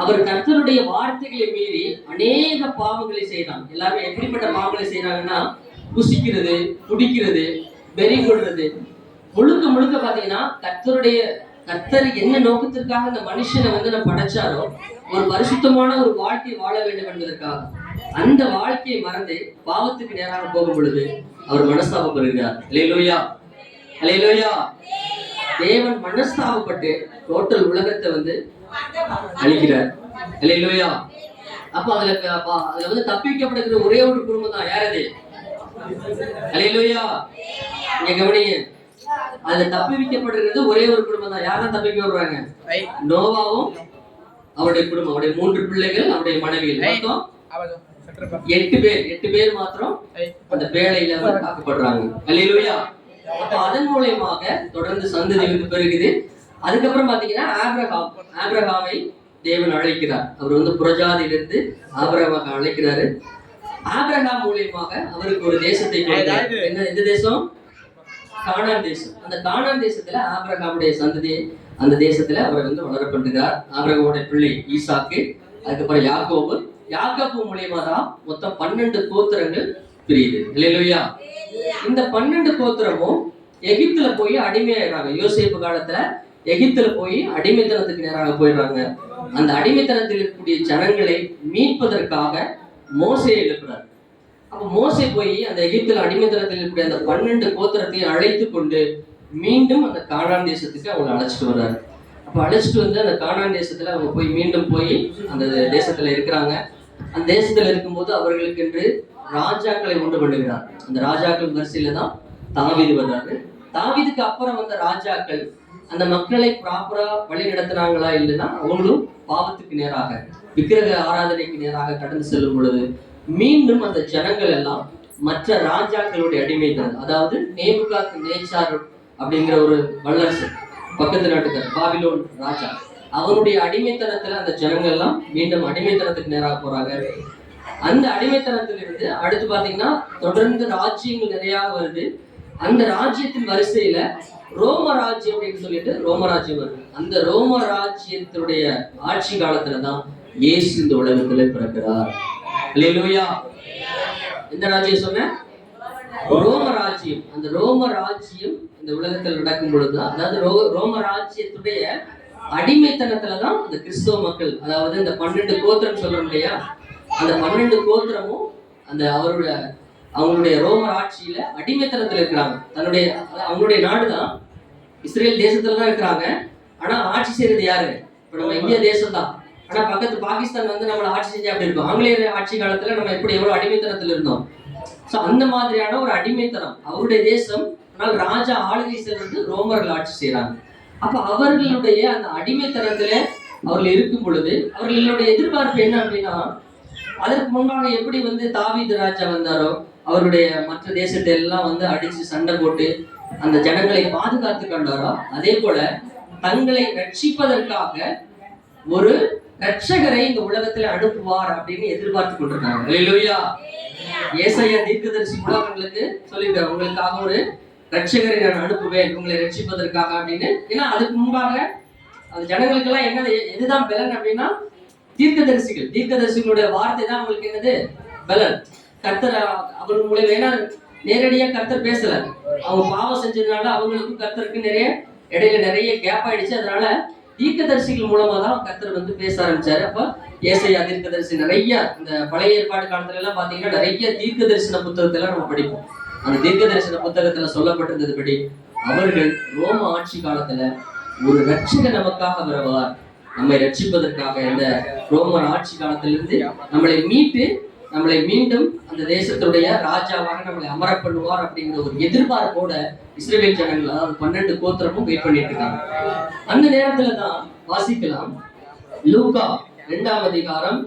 அவர் கர்த்தருடைய வார்த்தைகளை மீறி அநேக பாவங்களை செய்யறான். எல்லாரும் எப்படிப்பட்ட பாவங்களை செய்யறாங்கன்னா, புசிக்கிறது, குடிக்கிறது, வெறி கொள்றது, முழுக்க பாத்தீங்கன்னா கர்த்தர் என்ன நோக்கத்திற்காக அந்த மனுஷனை நம்ம படைச்சாரோ, ஒரு பரிசுத்தமான ஒரு வாழ்க்கை வாழ வேண்டும் என்பதற்காக அந்த வாழ்க்கையை மறந்து பாவத்துக்கு நேராக போகும் பொழுது அவர் மனஸ்தாபப்படுகிறார். அல்லேலூயா. அல்லேலூயா. தேவன் மனஸ்தாபப்பட்டு டோட்டல் உலகத்தை அழிக்கிறார். அல்லேலூயா. அப்ப அதுல தப்பிக்கப்படுகிற ஒரே ஒரு குடும்பம் தான். யார் அது? அல்லேலூயா. நீங்க கவனிங்க, அதுல தப்பிக்கப்படுகிறது ஒரே ஒரு குடும்பம் தான். யாரெல்லாம் தப்பிக்க வருவாங்க? நோவாவும் அவருடைய குடும்பம், அவருடைய 3 பிள்ளைகள், அவருடைய மனைவிகள், மொத்தம் 8 பேர் மாத்திரம் அந்த பேழையில காக்கப்படுறாங்க. அல்லேலூயா. அப்ப அதன் மூலமாக தொடர்ந்து சந்ததி பெருகுது. அதுக்கப்புறம் பாத்தீங்கன்னா ஆபிரகாமை தேவன் அழைக்கிறார். அவர் புறஜாதியிலிருந்து ஆபிரகாமை அழைக்கிறாரு. ஆபிரகாம் மூலியமாக அவருக்கு ஒரு தேசத்தை கொடுத்தார். என்ன? எந்த தேசம்? கானான் தேசம். அந்த கானான் தேசத்துல ஆபிரகாமுடைய சந்ததி அந்த தேசத்துல அவர் வளர பண்ணுகிறார். ஆபிரகாமுடைய பிள்ளை ஈசாக்கு, அதுக்கப்புறம் யாக்கோபு மூலியமா தான் மொத்தம் 12 கோத்திரங்கள் பிரியுது. இல்லையா? இந்த 12 கோத்திரமும் எகிப்துல போய் அடிமையாயிடுறாங்க. யோசேப்பு காலத்துல எகிப்துல போய் அடிமைத்தனத்துக்கு நேராக போயிடுறாங்க. அந்த அடிமைத்தனத்தில் இருக்கக்கூடிய ஜனங்களை மீட்பதற்காக மோசேயை எழுப்புறாரு. அப்ப மோசே போய் அந்த எகிப்துல அடிமைத்தனத்தில் இருக்கக்கூடிய அந்த 12 கோத்திரத்தையும் அழைத்து கொண்டு மீண்டும் அந்த கானான் தேசத்துக்கு அவங்க அழைச்சிட்டு வர்றாரு. அப்ப அழைச்சிட்டு வந்து அந்த கானான் தேசத்துல அவங்க போய் மீண்டும் போய் அந்த தேசத்துல இருக்கிறாங்க. அந்த தேசத்துல இருக்கும்போது அவர்களுக்கு என்று ராஜாக்களை உண்டு பண்ணுகிறார். அந்த ராஜாக்கள் வரிசையில தான் தாவீது வர்றாரு. தாவீதுக்கு அப்புறம் வந்த ராஜாக்கள் அந்த மக்களை ப்ராப்பரா வழி நடத்தினாங்களா இல்லைன்னா அவங்களும் பாவத்துக்கு நேராக விக்கிரக ஆராதனைக்கு நேராக கடந்து செல்லும் பொழுது மீண்டும் அந்த ஜனங்கள் எல்லாம் மற்ற ராஜாக்களுடைய அடிமைத்தனம், அதாவது நேபுகாத் நேச்சார் அப்படிங்கிற ஒரு வல்லரசு பக்கத்து நாட்டுக்கார் பாபிலோன் ராஜா, அவருடைய அடிமைத்தனத்துல அந்த ஜனங்கள் எல்லாம் மீண்டும் அடிமைத்தனத்துக்கு நேராக போறாங்க. அந்த அடிமைத்தனத்திலிருந்து அடுத்து பாத்தீங்கன்னா தொடர்ந்து ராஜ்யங்கள் நிறைய வருது. அந்த ராஜ்யத்தின் வரிசையில ரோம ராஜ்யம் அப்படின்னு சொல்லிட்டு ரோம ராஜ்யம் வருது. அந்த ரோம ராஜ்யத்தினுடைய ஆட்சி காலத்துலதான் இயேசு இந்த உலகத்துல பிறக்கிறார். அல்லேலூயா. எந்த ராஜ்யம் சொன்ன? ரோம ராஜ்யம். அந்த ரோம ராஜ்யம் இந்த உலகத்தில் நடக்கும் பொழுதுதான், அதாவது ரோம ராஜ்யத்துடைய அடிமைத்தனத்துலதான் இந்த கிறிஸ்தவ மக்கள், அதாவது இந்த 12 கோத்திரம் சொல்றோம் இல்லையா, அந்த 12 கோத்திரமும் அந்த அவங்களுடைய ரோமர் ஆட்சியில அடிமைத்தனத்துல இருக்கிறாங்க. அவங்களுடைய நாடுதான் இஸ்ரேல் தேசத்துலதான் இருக்கிறாங்க. ஆனா ஆட்சி செய்யறது யாரு? இப்ப நம்ம இந்திய தேசம் தான். ஆனா பக்கத்து பாகிஸ்தான் வந்து நம்மளை ஆட்சி செஞ்சு அப்படி இருக்கும். ஆங்கிலேயர் ஆட்சி காலத்துல நம்ம எப்படி எவ்வளவு அடிமைத்தனத்துல இருந்தோம். சோ அந்த மாதிரியான ஒரு அடிமைத்தனம் அவருடைய தேசம். ஆனால் ராஜா ஆளுகை செல்வது ரோமர்கள் ஆட்சி செய்யறாங்க. அப்ப அவர்களுடைய அந்த அடிமைத்தனத்துல அவர்கள் இருக்கும் பொழுது அவர்களுடைய எதிர்பார்ப்பு என்ன அப்படின்னா, அதற்கு முன்பாக எப்படி வந்து தாவீது ராஜா வந்தாரோ, அவருடைய மற்ற தேசத்தை எல்லாம் வந்து அடிச்சு சண்டை போட்டு அந்த ஜனங்களை பாதுகாத்து கொண்டாரோ, அதே போல தங்களை ரட்சிப்பதற்காக ஒரு ரட்சகரை இந்த உலகத்துல அனுப்புவார் அப்படின்னு எதிர்பார்த்து கொண்டிருக்காங்க. அல்லேலூயா. ஏசாயா தீர்க்கதரிசி கூட அவங்களுக்கு சொல்லியிருக்காரு, உங்களுக்காக ஒரு ரட்சகரை நான் அனுப்புவேன் உங்களை ரட்சிப்பதற்காக அப்படின்னு. ஏன்னா அதுக்கு முன்பாக அந்த ஜனங்களுக்கு எல்லாம் என்னது, எதுதான் பலன் அப்படின்னா தீர்க்கதரிசிகளுடைய வார்த்தை தான் அவங்களுக்கு என்னது பலன். கர்த்தர் அவர் மூலம், ஏன்னா நேரடியா கர்த்தர் பேசல, அவங்க பாவம் செஞ்சதுனால அவங்களுக்கும் கர்த்தருக்கு இடையில நிறைய கேப் ஆயிடுச்சு. அதனால தீர்க்கதரிசிகள் மூலமா தான் கர்த்தர் வந்து பேச ஆரம்பிச்சாரு. அப்ப ஏசாயா தீர்க்கதரிசி நிறைய இந்த பழைய ஏற்பாடு காலத்துல எல்லாம் பாத்தீங்கன்னா நிறைய தீர்க்க தரிசன புத்தகத்தை எல்லாம் நம்ம படிப்போம். அந்த தீர்க்க தரிசன புத்தகத்துல சொல்லப்பட்டிருந்ததுபடி அவர்கள் ரோம ஆட்சி காலத்துல ஒரு ரட்சகர் நமக்காக வருவார், நம்மை ரட்சிப்பதற்காக இந்த ரோமர் ஆட்சி காலத்திலிருந்து நம்மளை மீண்டும் அந்த தேசத்துடைய ராஜாவாக நம்மளை அமர பண்ணுவார் அப்படிங்கிற ஒரு எதிர்பார்ப்போட இஸ்ரவேல் ஜனங்கள், அதாவது 12 கோத்திரமும் வெயிட் பண்ணிட்டு இருக்காங்க. அந்த நேரத்துலதான் வாசிக்கலாம் லூக்கா 2ஆம் அதிகாரம்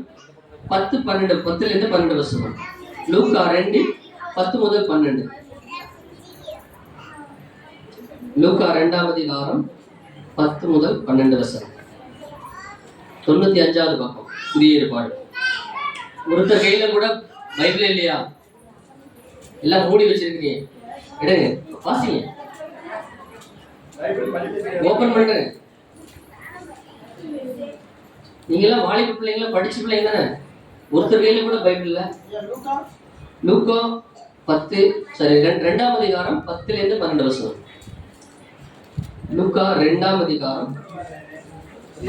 10-12 வசனம். லூக்கா 2 10 முதல் 12. லூக்கா 2ஆம் அதிகாரம் 10 முதல் 12 வசனம். 95வது பக்கம் புதிய ஏற்பாடு. ஒருத்தர் கையில கூட பைபிள் இல்லையா? எல்லாம் மூடி வச்சிருக்கீங்க, எடுங்க வாசிங்க, ஓபன் பண்ணுங்க. நீங்க எல்லாம் வாலிப பிள்ளைங்கள, படிச்ச பிள்ளைங்க தானே? ஒருத்தர் கையில கூட பைபிள் இல்ல. லூக்கா 2ஆம் அதிகாரம் 10-12 வசனம். லூக்கா 2ஆம் அதிகாரம்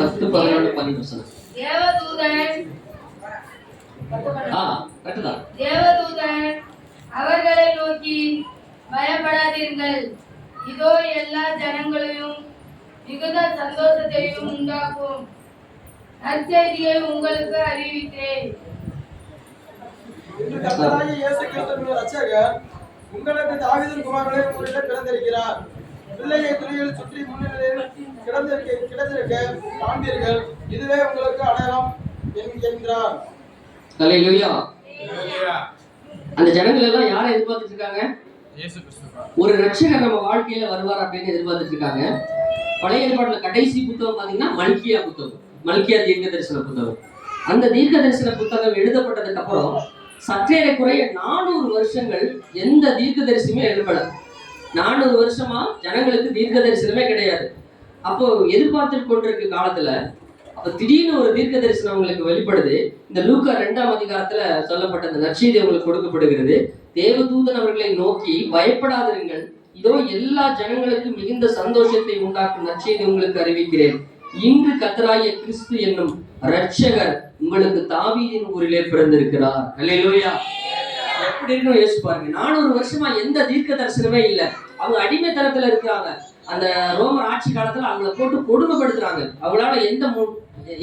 10-12 வசனம். தேவதூதன் அவர்களை நோக்கி, பயப்படாதீர்கள், இதோ எல்லா ஜனங்களையும் மிகுந்த சந்தோஷத்தையும் உண்டாக்கும் நற்செய்தியை உங்களுக்கு அறிவிக்கிறேன். உங்களுக்கு தாவீதின் குமாரனே உங்களிடம் பிறந்திருக்கிறார். பிள்ளையை துணியில் சுற்றி முன்னிலையில் கிடந்திருக்க காண்பீர்கள். இதுவே உங்களுக்கு அடையாளம் என்கிறார். அல்லேலூயா. அந்த ஜனங்கள் எல்லாம் யாரை எதிர்பார்த்துட்டு இருக்காங்க? ஒரு ரட்சகர் நம்ம வாழ்க்கையில வருவார் அப்படின்னு எதிர்பார்த்துட்டு இருக்காங்க. பழைய ஏற்பாட்டுல கடைசி புத்தகம் பாத்தீங்கன்னா மல்கியா புத்தகம், மல்கியா தீர்க்க தரிசன புத்தகம். அந்த தீர்க்க தரிசன புத்தகம் எழுதப்பட்டதுக்கு அப்புறம் சற்றேறக்குறைய 400 வருஷங்கள் எந்த தீர்க்க தரிசனமே எழுதப்பட. 400 வருஷமா ஜனங்களுக்கு தீர்க்க தரிசனமே கிடையாது. அப்போ எதிர்பார்த்துட்டு கொண்டிருக்க காலத்துல அப்ப திடீர்னு ஒரு தீர்க்க தரிசனம் உங்களுக்கு வெளிப்படுது. இந்த லூக்கா 2ஆம் அதிகாரத்துல சொல்லப்பட்ட அந்த நற்செய்தி உங்களுக்கு கொடுக்கப்படுகிறது. தேவதூதன் அவர்களை நோக்கி, பயப்படாதிருங்கள், இதோ எல்லா ஜனங்களுக்கும் மிகுந்த சந்தோஷத்தை உண்டாக்கும் நற்செய்தி உங்களுக்கு அறிவிக்கிறேன். இன்று கர்த்தராகிய கிறிஸ்து என்னும் இரட்சகர் உங்களுக்கு தாவீதின் ஊரிலே பிறந்திருக்கிறார். அல்லேலூயா. எப்படி இருக்கணும் யோசிச்சு பாருங்க. 400 வருஷமா எந்த தீர்க்க தரிசனமே இல்லை. அவங்க அடிமைத்தனத்துல இருக்கிறாங்க. அந்த ரோமர் ஆட்சி காலத்துல அவங்கள போட்டு கொடுமைப்படுத்துறாங்க. அவங்களால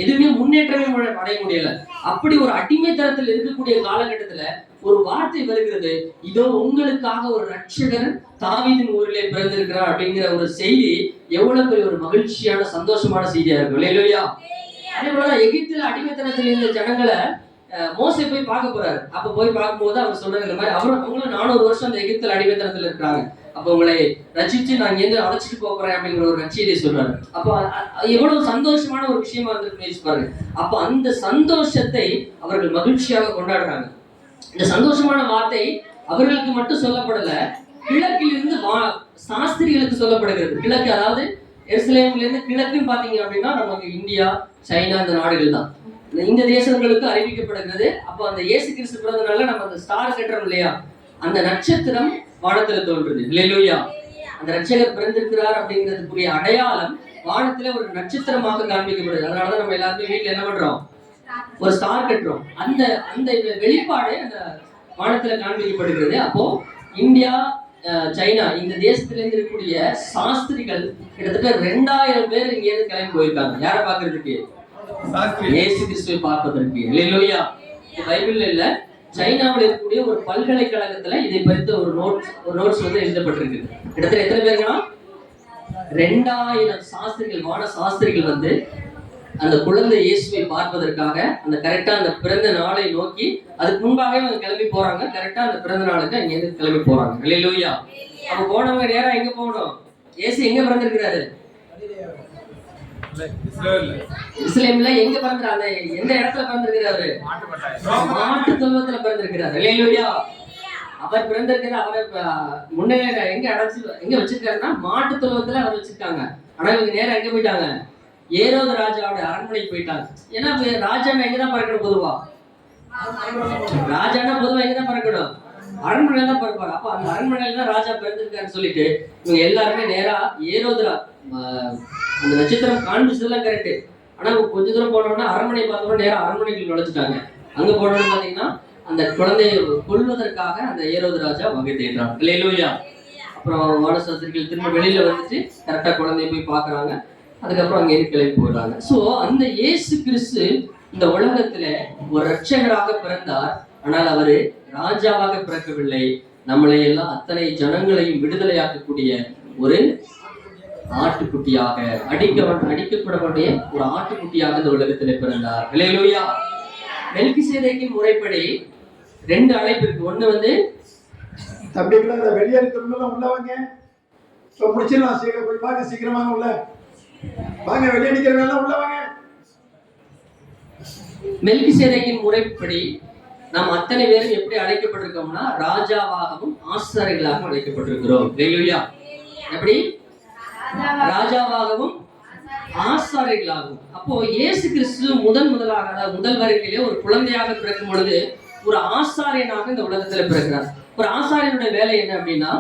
எதுவுமே முன்னேற்றமே அடைய முடியல. அப்படி ஒரு அடிமைத்தனத்தில் இருக்கக்கூடிய காலகட்டத்துல ஒரு வார்த்தை வருகிறது, இதோ உங்களுக்காக ஒரு ரட்சகர் தாவீதின் ஊரிலே பிறந்திருக்கிறார் அப்படிங்கிற ஒரு செய்தி எவ்வளவு பெரிய ஒரு மகிழ்ச்சியான சந்தோஷமான செய்தியா இருக்கும். இல்லையா? அதே போலதான் எகிப்துல அடிமைத்தனத்தில் இருந்த ஜனங்களை மோசே போய் பார்க்க போறாரு. அப்ப போய் பார்க்கும்போது அவர் சொல்றாரு, இந்த மாதிரி அவங்களும் 400 வருஷம் அந்த எகிப்துல அடிமைத்தனத்துல இருக்கிறாங்க. அப்ப உங்களை ரசிச்சு நான் இங்க அழைச்சிட்டு போறேன் அப்படிங்கிற ஒரு நற்செய்தியை சொல்றாரு. அப்ப எவ்வளவு சந்தோஷமான ஒரு விஷயமா இருந்து பாருங்க. அப்ப அந்த சந்தோஷத்தை அவர்கள் மகிழ்ச்சியாக கொண்டாடுறாங்க. இந்த சந்தோஷமான வார்த்தை அவர்களுக்கு மட்டும் சொல்லப்படல, கிழக்கிலிருந்து சாஸ்திரிகளுக்கு சொல்லப்படுகிறது. கிழக்கு அதாவது எருசலேம்ல இருந்து கிழக்குன்னு பாத்தீங்க அப்படின்னா நமக்கு இந்தியா, சைனா இந்த நாடுகள் தான். இந்த தேசங்களுக்கு அறிவிக்கப்படுகிறது. அப்போ அந்த இயேசு கிறிஸ்து பிறந்தனால நம்ம அந்த ஸ்டார் கட்டுறோம் இல்லையா, அந்த நட்சத்திரம் வானத்துல தோன்றுது. இல்லையா? அந்த ரட்சகர் பிறந்திருக்கிறார் அப்படிங்கிறதுக்குரிய அடையாளம் வானத்துல ஒரு நட்சத்திரமாக காண்பிக்கப்படுது. அதனாலதான் நம்ம எல்லாருமே வீட்டுல என்ன பண்றோம், ஒரு ஸ்டார் கட்டுறோம். அந்த அந்த வெளிப்பாடு அந்த வானத்துல காண்பிக்கப்படுகிறது. அப்போ இந்தியா, சைனா இந்த தேசத்துல இருந்து இருக்கக்கூடிய சாஸ்திரிகள் கிட்டத்தட்ட 2000 பேர் இங்க இருந்து கிளம்பி போயிருக்காங்க. யாரை பாக்குறதுக்கு? இயேசு கிறிஸ்துவை பார்ப்பதற்கு. இல்லையா? பைபிள்ல இல்ல, சைனாவில் இருக்கக்கூடிய ஒரு பல்கலைக்கழகத்துல இதை பறித்த ஒரு நோட்ஸ் வந்து எழுதப்பட்டிருக்கு. கிட்டத்தட்ட எத்தனை பேருங்கன்னா 2000 சாஸ்திரிகள், வான சாஸ்திரிகள் வந்து அந்த குழந்தை இயேசுவை பார்ப்பதற்காக அந்த கரெக்டா அந்த பிறந்த நாளை நோக்கி அதுக்கு முன்பாகவே அவங்க கிளம்பி போறாங்க. கரெக்டா அந்த பிறந்த நாளுக்கு அங்க இருந்து கிளம்பி போறாங்க. இல்லையா? அப்ப போனவங்க நேரா எங்க போகணும்? இயேசு எங்க பிறந்திருக்கிறாரு? இஸ்ரேல்ல எங்க பிறந்தாரு? எந்த இடத்துல பிறந்திருக்கிறாரு? மாட்டு தொழுவத்துல பிறந்திருக்கிறாரு. இல்லையா? அவர் பிறந்திருக்கிறார். அவரை முன்னிலையில எங்க வச்சிருக்காருன்னா மாட்டு தொழுவத்துல அவர் வச்சிருக்காங்க. ஆனா இவங்க நேரம் எங்க போயிட்டாங்க? ஏரோது ராஜாவோட அரண்மனைக்கு போயிட்டாங்க. ஏன்னா ராஜானா எங்கதான் பறக்கணும்? பொதுவா ராஜானா பொதுவா எங்கதான் பறக்கணும்? அரண்மனையில தான் பறப்பாரு. அப்ப அந்த அரண்மனையில தான் ராஜா பிறந்திருக்காருன்னு சொல்லிட்டு இவங்க எல்லாருமே நேரா ஏரோது அந்த நட்சத்திரம் காண்பிச்சதெல்லாம் கரெக்ட். ஆனா கொஞ்ச தூரம் போனோம்னா அரண்மனை பார்த்தோம்னா நேரம் அரண்மனைக்குள்ள நுழைச்சிட்டாங்க. அங்க போனோம்னு பாத்தீங்கன்னா அந்த குழந்தையை கொல்வதற்காக அந்த ஏரோது ராஜா வகை தேடுறாங்க. இல்லையா? அப்புறம் வானசாஸ்திரிகள் திரும்ப வெளியில வந்துட்டு கரெக்டா குழந்தைய போய் பாக்குறாங்க. அதுக்கப்புறம் அங்க இருந்து கிளம்பி போயிடுறாங்க. சோ அந்த இயேசு கிறிஸ்து இந்த உலகத்துல ஒரு ரட்சகராக பிறந்தார். ஆனால் அவரு ராஜாவாக பிறக்கவில்லை. நம்மளை எல்லாம் அத்தனை ஜனங்களையும் விடுதலையாக்கக்கூடிய ஒரு ஆட்டுக்குட்டியாக, அடிக்கப்படக்கூடிய ஒரு ஆட்டுக்குட்டியாக இந்த உலகத்திலே பிறந்தார். அல்லேலூயா. மெல்கிசேதேக்கின் முறைப்படி 2 அழைப்பு இருக்கு. ஒண்ணு வந்து தம்பிக்குள்ள வெளியேறதுக்குள்ள உள்ளவங்க முடிச்சிடலாம். சீக்கிரமாக உள்ள வாங்க. வெளியே நிக்கிறவங்க உள்ளவங்க. மெல்கிசேதேக்கின் முறைப்படி நாம் அத்தனை பேரும் எப்படி அழைக்கப்பட்டிருக்கோம்னா ராஜாவாகவும் ஆசாரியர்களாகவும் அழைக்கப்பட்டிருக்கிறோம். அல்லேலூயா. எப்படி? ராஜாவாகவும் ஆசாரியர்களாகவும். அப்போ இயேசு கிறிஸ்து முதலாக, அதாவது முதல் வருகையிலே ஒரு குழந்தையாக பிறக்கும் பொழுது ஒரு ஆசாரியனாக இந்த உலகத்துல பிறக்கிறார். ஒரு ஆசாரியனுடைய வேலை என்ன அப்படின்னா,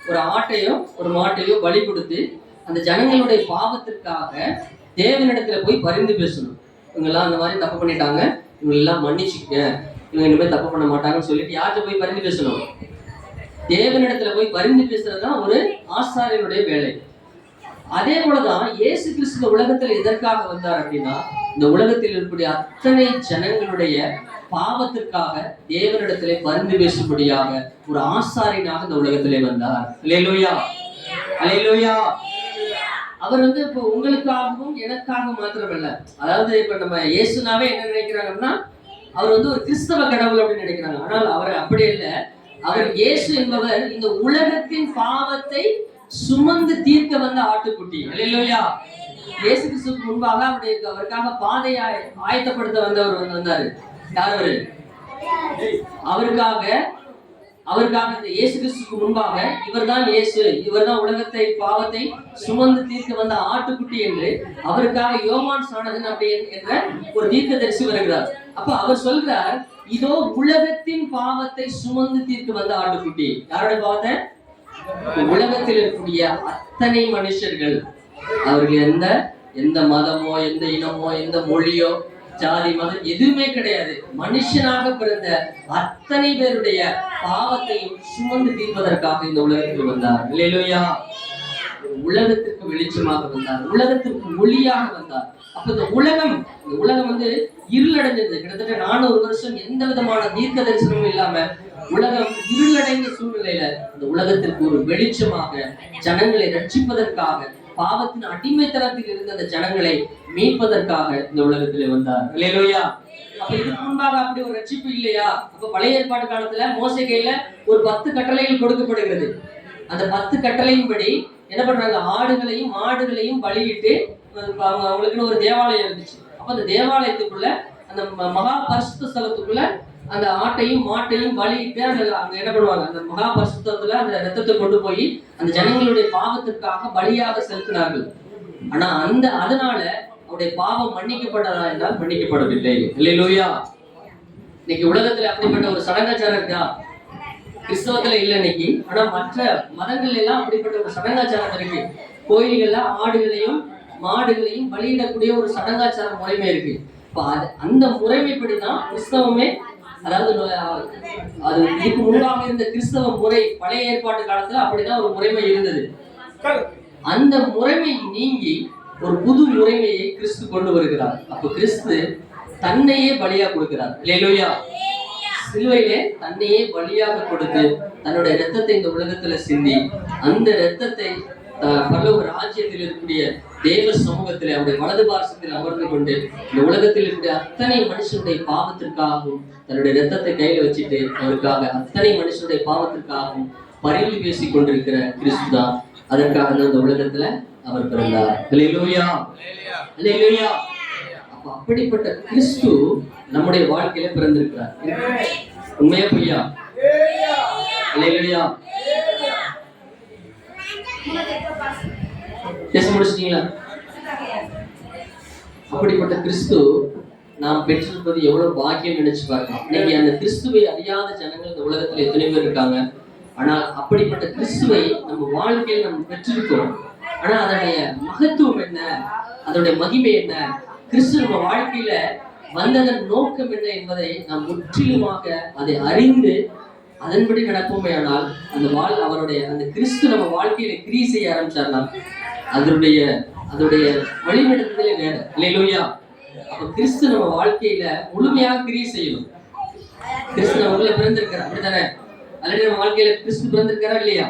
ஒரு ஆட்டையோ ஒரு மாட்டையோ பலி கொடுத்து அந்த ஜனங்களுடைய பாவத்திற்காக தேவனிடத்துல போய் பரிந்து பேசணும். இவங்க எல்லாம் அந்த மாதிரி தப்பு பண்ணிட்டாங்க, இவங்க எல்லாம் மன்னிச்சுக்க, இவங்க இனிமேல் தப்பு பண்ண மாட்டாங்கன்னு சொல்லிட்டு யார்கிட்ட போய் பரிந்து பேசணும்? தேவனிடத்துல போய் பரிந்து பேசுறதுதான் ஒரு ஆசாரியனுடைய வேலை. அதே போலதான் இயேசு கிறிஸ்து உலகத்தில் எதற்காக வந்தார் அப்படின்னா, இந்த உலகத்தில் இருக்கக்கூடிய அத்தனை ஜனங்களுடைய பாவத்திற்காக தேவனிடத்திலே பரிந்து பேசும்படியாக ஒரு ஆசாரியனாக இந்த உலகத்திலே வந்தார். அல்லேலூயா. அல்லேலூயா. அவர் வந்து இப்போ உங்களுக்காகவும் எனக்காக மாத்திரமல்ல. அதாவது இப்ப நம்ம இயேசுனாவே என்ன நினைக்கிறாங்கன்னா, அவர் வந்து ஒரு கிறிஸ்தவ கடவுள் அப்படின்னு நினைக்கிறாங்க. ஆனால் அவர் அப்படி இல்லை. அவர் இயேசு என்பவர் இந்த உலகத்தின் பாவத்தை சுமந்து தீர்க்க வந்த ஆட்டுக்குட்டி. அல்லேலூயா. இயேசு கிறிஸ்துவுக்கு முன்பாக அவருக்காக பாதையை ஆயத்தப்படுத்த வந்தவர் வந்தாரு. யார் அவரு? அவருக்காக இயேசு கிறிஸ்துவுக்கு முன்பாக இவர்தான் இயேசு, இவர்தான் உலகத்தை பாவத்தை சுமந்து தீர்க்க வந்த ஆட்டுக்குட்டி என்று அவருக்காக யோவான் ஸ்நானகன் அப்படி என்ற ஒரு தீர்க்கதரிசி வருகிறார். அப்ப அவர் சொல்றார், இதோ உலகத்தின் பாவத்தை சுமந்து தீர்க்க வந்த ஆட்டுக்குட்டி. யாரோட பாவத்தை? உலகத்தில் இருக்கக்கூடிய அத்தனை மனுஷர்கள், அவர்கள் எந்த மதமோ, எந்த இனமோ, எந்த மொழியோ, ஜாதி, மதம் எதுவுமே கிடையாது. மனுஷனாக பிறந்த அத்தனை பேருடைய பாவத்தையும் சுமந்து தீர்ப்பதற்காக இந்த உலகத்தில் வந்தார். அல்லேலூயா. உலகத்திற்கு வெளிச்சமாக வந்தார், உலகத்திற்கு ஒளியாக வந்தார். அப்ப இந்த உலகம் இருளடைந்தது. கிட்டத்தட்ட 400 வருஷம் எந்த விதமான தீர்க்க தரிசனமும் இல்லாம உலகம் இருளடைந்த சூழ்நிலையில இந்த உலகத்திற்கு ஒரு வெளிச்சமாக ஜனங்களை ரட்சிப்பதற்காக, பாவத்தின் அடிமைத்தனத்தில் இருந்த அந்த ஜனங்களை மீட்பதற்காக இந்த உலகத்திலே வந்தார். அல்லேலூயா. அப்ப இதுக்கு முன்பாக அப்படி ஒரு ரட்சிப்பு இல்லையா? அப்ப பழைய ஏற்பாடு காலத்துல மோசே கையில ஒரு 10 கட்டளைகள் கொடுக்கப்படுகிறது. அந்த 10 கட்டளையின்படி என்ன பண்றாங்க? ஆடுகளையும் மாடுகளையும் பலியிட்டு அவங்களுக்குன்னு ஒரு தேவாலயம் இருந்துச்சு. அப்ப அந்த தேவாலயத்துக்குள்ள, அந்த மகா பரிசுத்த ஸ்தலத்துக்குள்ள அந்த ஆட்டையும் மாட்டையும் பலியிட்டு அங்க என்ன பண்ணுவாங்க? அந்த மகா பரிசுத்தத்துல அந்த ரத்தத்தை கொண்டு போய் அந்த ஜனங்களுடைய பாவத்திற்காக பலியாக செலுத்தினார்கள். ஆனா அதனால அவருடைய பாவம் மன்னிக்கப்பட்டதா என்றால் மன்னிக்கப்படவில்லை. அல்லேலூயா. இன்னைக்கு உலகத்துல அப்படிப்பட்ட ஒரு சடங்காச்சாரம் இருக்கா? கிறிஸ்தவத்துல இல்ல இன்னைக்கு. ஆனா மற்ற மதங்கள் எல்லாம் அப்படிப்பட்ட ஒரு சடங்காச்சாரம் இருக்கு. கோயில்கள்ல ஆடுகளையும் மாடுகளையும் பலியிடக்கூடிய ஒரு சடங்காச்சார முறைமை இருக்கு. அந்த முறைமைப்படிதான் கிறிஸ்தவமே, அதாவது அது இதுக்கு முன்பாக இருந்த கிறிஸ்தவ முறை, பழைய ஏற்பாட்டு காலத்துல அப்படிதான் ஒரு முறைமை இருந்தது. அந்த முறைமை நீங்கி ஒரு புது முறைமையை கிறிஸ்து கொண்டு வருகிறார். அப்ப கிறிஸ்து தன்னையே பலியா கொடுக்கிறார். அல்லேலூயா. சிலுவையிலே தன்னையே பலியாக கொடுத்து தன்னுடைய இரத்தத்தை இந்த உலகத்துல சிந்தி, அந்த இரத்தத்தை பரலோக ராஜ்யத்தில் இருக்கக்கூடிய தேவ சமூகத்தில் அவருடைய வலது பாரசத்தில் அமர்ந்து கொண்டு இந்த உலகத்தில் இருக்கக்கூடிய அத்தனை மனுஷனுடைய பாவத்திற்காகவும் தன்னுடைய இரத்தத்தை கையில வச்சுட்டு அவருக்காக அத்தனை மனுஷனுடைய பாவத்திற்காகவும் பரிந்து பேசிக் கொண்டிருக்கிற கிறிஸ்து தான். அதற்காக இந்த உலகத்துல அவர் பிறந்தார். அல்லேலூயா. அல்லேலூயா. அப்ப அப்படிப்பட்ட கிறிஸ்து நம்முடைய வாழ்க்கையில பிறந்திருக்கிறார். உண்மையா பொய்யா? அல்லேலூயா. பேச முடிச்சிட்டீங்களா? அப்படிப்பட்ட கிறிஸ்து நாம் பெற்றிருப்பது எவ்வளவு பாக்கியம் நினைச்சு பாருங்க. இன்னைக்கு அந்த கிறிஸ்துவை அறியாத ஜனங்கள் இந்த உலகத்துல எத்தனை பேர் இருக்காங்க. ஆனால் அப்படிப்பட்ட கிறிஸ்துவை நம்ம வாழ்க்கையில் நம்ம பெற்றிருக்கிறோம். ஆனா அதனுடைய மகத்துவம் என்ன, அதனுடைய மகிமை என்ன, கிறிஸ்து நம்ம வாழ்க்கையில வந்ததன் நோக்கம் என்ன என்பதை நாம் முற்றிலுமாக அதை அறிந்து அதன்படி நடப்போமே. ஆனால் அவருடைய அந்த கிறிஸ்து நம்ம வாழ்க்கையில கிரியை செய்ய ஆரம்பிச்சார்னா அதனுடைய வழிநடத்துதலே வேற. அல்லேலூயா. அப்ப கிறிஸ்து நம்ம வாழ்க்கையில முழுமையாக கிரியை செய்யணும். கிறிஸ்து நம்ம உள்ள பிறந்திருக்கிறார், அப்படித்தானே? அல்லது நம்ம வாழ்க்கையில கிறிஸ்து பிறந்திருக்கிறார் இல்லையா?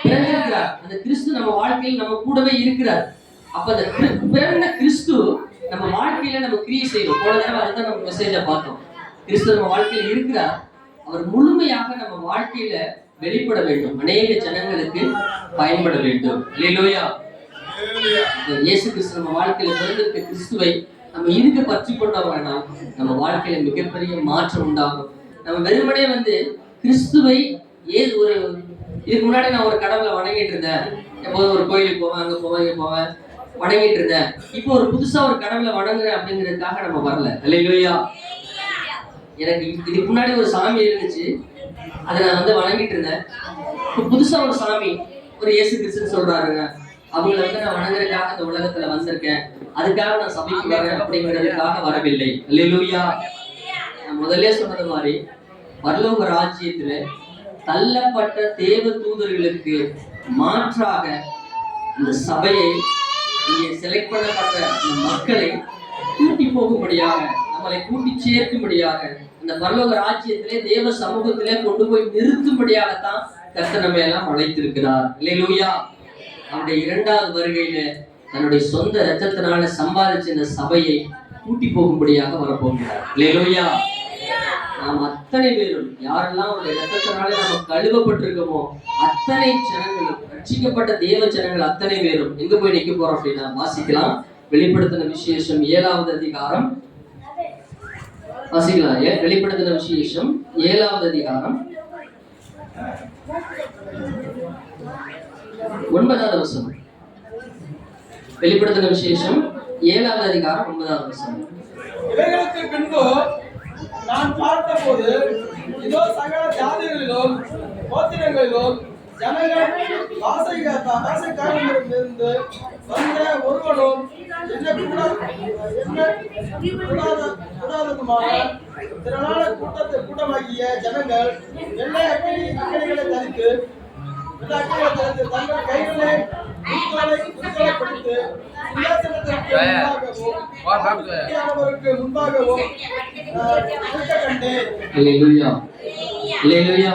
பிறந்திருக்கிறார். அந்த கிறிஸ்து நம்ம வாழ்க்கையில் நம்ம கூடவே இருக்கிறார். அப்ப அந்த பிறந்த கிறிஸ்து நம்ம வாழ்க்கையில நம்ம கிரியை செய்யணும். போன தடவை அதுதான் நம்ம மெசேஜா பார்த்தோம். கிறிஸ்து நம்ம வாழ்க்கையில இருக்கிறார். அவர் முழுமையாக நம்ம வாழ்க்கையில வெளிப்பட வேண்டும், அநேக ஜனங்களுக்கு பயன்பட வேண்டும். அல்லேலூயா. இயேசு கிறிஸ்து நம்ம வாழ்க்கையில பிறந்திருக்க கிறிஸ்துவை நம்ம இருக்க பற்றி கொண்டவங்கன்னா நம்ம வாழ்க்கையில மிகப்பெரிய மாற்றம் உண்டாகும். நம்ம வெறுமனே கிறிஸ்துவை இதுக்கு முன்னாடி நான் ஒரு கடவுளை வணங்கிட்டு இருந்தேன். எப்போதும் ஒரு கோயிலுக்கு போவேன், அங்க போவேன், இங்க போவேன், வணங்கிட்டு இருந்தேன். இப்போ ஒரு புதுசா ஒரு கடவுளை வணங்குறேன் அப்படிங்கிறதுக்காக நம்ம வரல. அல்லேலூயா. எனக்கு இதுக்கு முன்னாடி ஒரு சாமி இருந்துச்சு, அதை நான் வணங்கிட்டு இருந்தேன். புதுசா ஒரு சாமி, ஒரு இயேசு கிறிஸ்துன்னு சொல்றாருங்க, அவங்களை நான் வணங்குறதுக்காக இந்த உலகத்துல வந்திருக்கேன், அதுக்காக நான் சபைக்கு வரேன் அப்படிங்கிறதுக்காக வரவில்லை. அல்லேலூயா. நான் முதல்ல சொன்னது மாதிரி பரலோக ராஜ்யத்துல தள்ளப்பட்ட தேவ தூதர்களுக்கு மாற்றாக இந்த சபையை, இங்கே செலக்ட் பண்ணப்பட்ட மக்களை கூட்டி போகும்படியாக, நம்மளை கூட்டி சேர்க்கும்படியாக, இந்த பரலோக ராஜ்யத்திலே தேவ சமூகத்திலே கொண்டு போய் நிறுத்தும்படியாகத்தான் கர்த்தர் நம்மை எல்லாம் அழைத்திருக்கிறார். அல்லேலூயா. அவருடைய 2வது வருகையில தன்னுடைய சொந்த இரத்தத்தினால சம்பாதிச்ச இந்த சபையை கூட்டி போகும்படியாக வரப்போகிறார். அல்லேலூயா. நாம் அத்தனை பேரும் யாரெல்லாம் அவருடைய இரத்தத்தினால நம்ம கழுவப்பட்டிருக்கோமோ அத்தனை ஜனங்களும், ரட்சிக்கப்பட்ட தேவ ஜனங்கள் அத்தனை பேரும் எங்க போய் நிக்க போறோம் அப்படின்னா, வாசிக்கலாம். வெளிப்படுத்தின விசேஷம் 7வது அதிகாரம் வாசிக்கலாம். வெளிப்படுத்தின விசேஷம் 7வது அதிகாரம் 9வது வசனம். வெளிப்படுத்தின விசேஷம் 7வது அதிகாரம் 9வது வசனம். இவைகளுக்கு பின்பு நான் பார்த்தபோது இதோ சகல ஜாதிகளிலும் கோத்திரங்களிலும் ஜனங்கள் ஆசைக்காரங்களிடமிருந்து வந்த ஒருவனும் கூடாததுமான திரளான கூட்டமாகிய ஜனங்கள் வெள்ளை அக்கினிகளை தரித்து தங்கள் கைகளை பிடித்து சிங்காசனத்திற்கு முன்பாகவும் கண்டேன். அல்லேலூயா, அல்லேலூயா.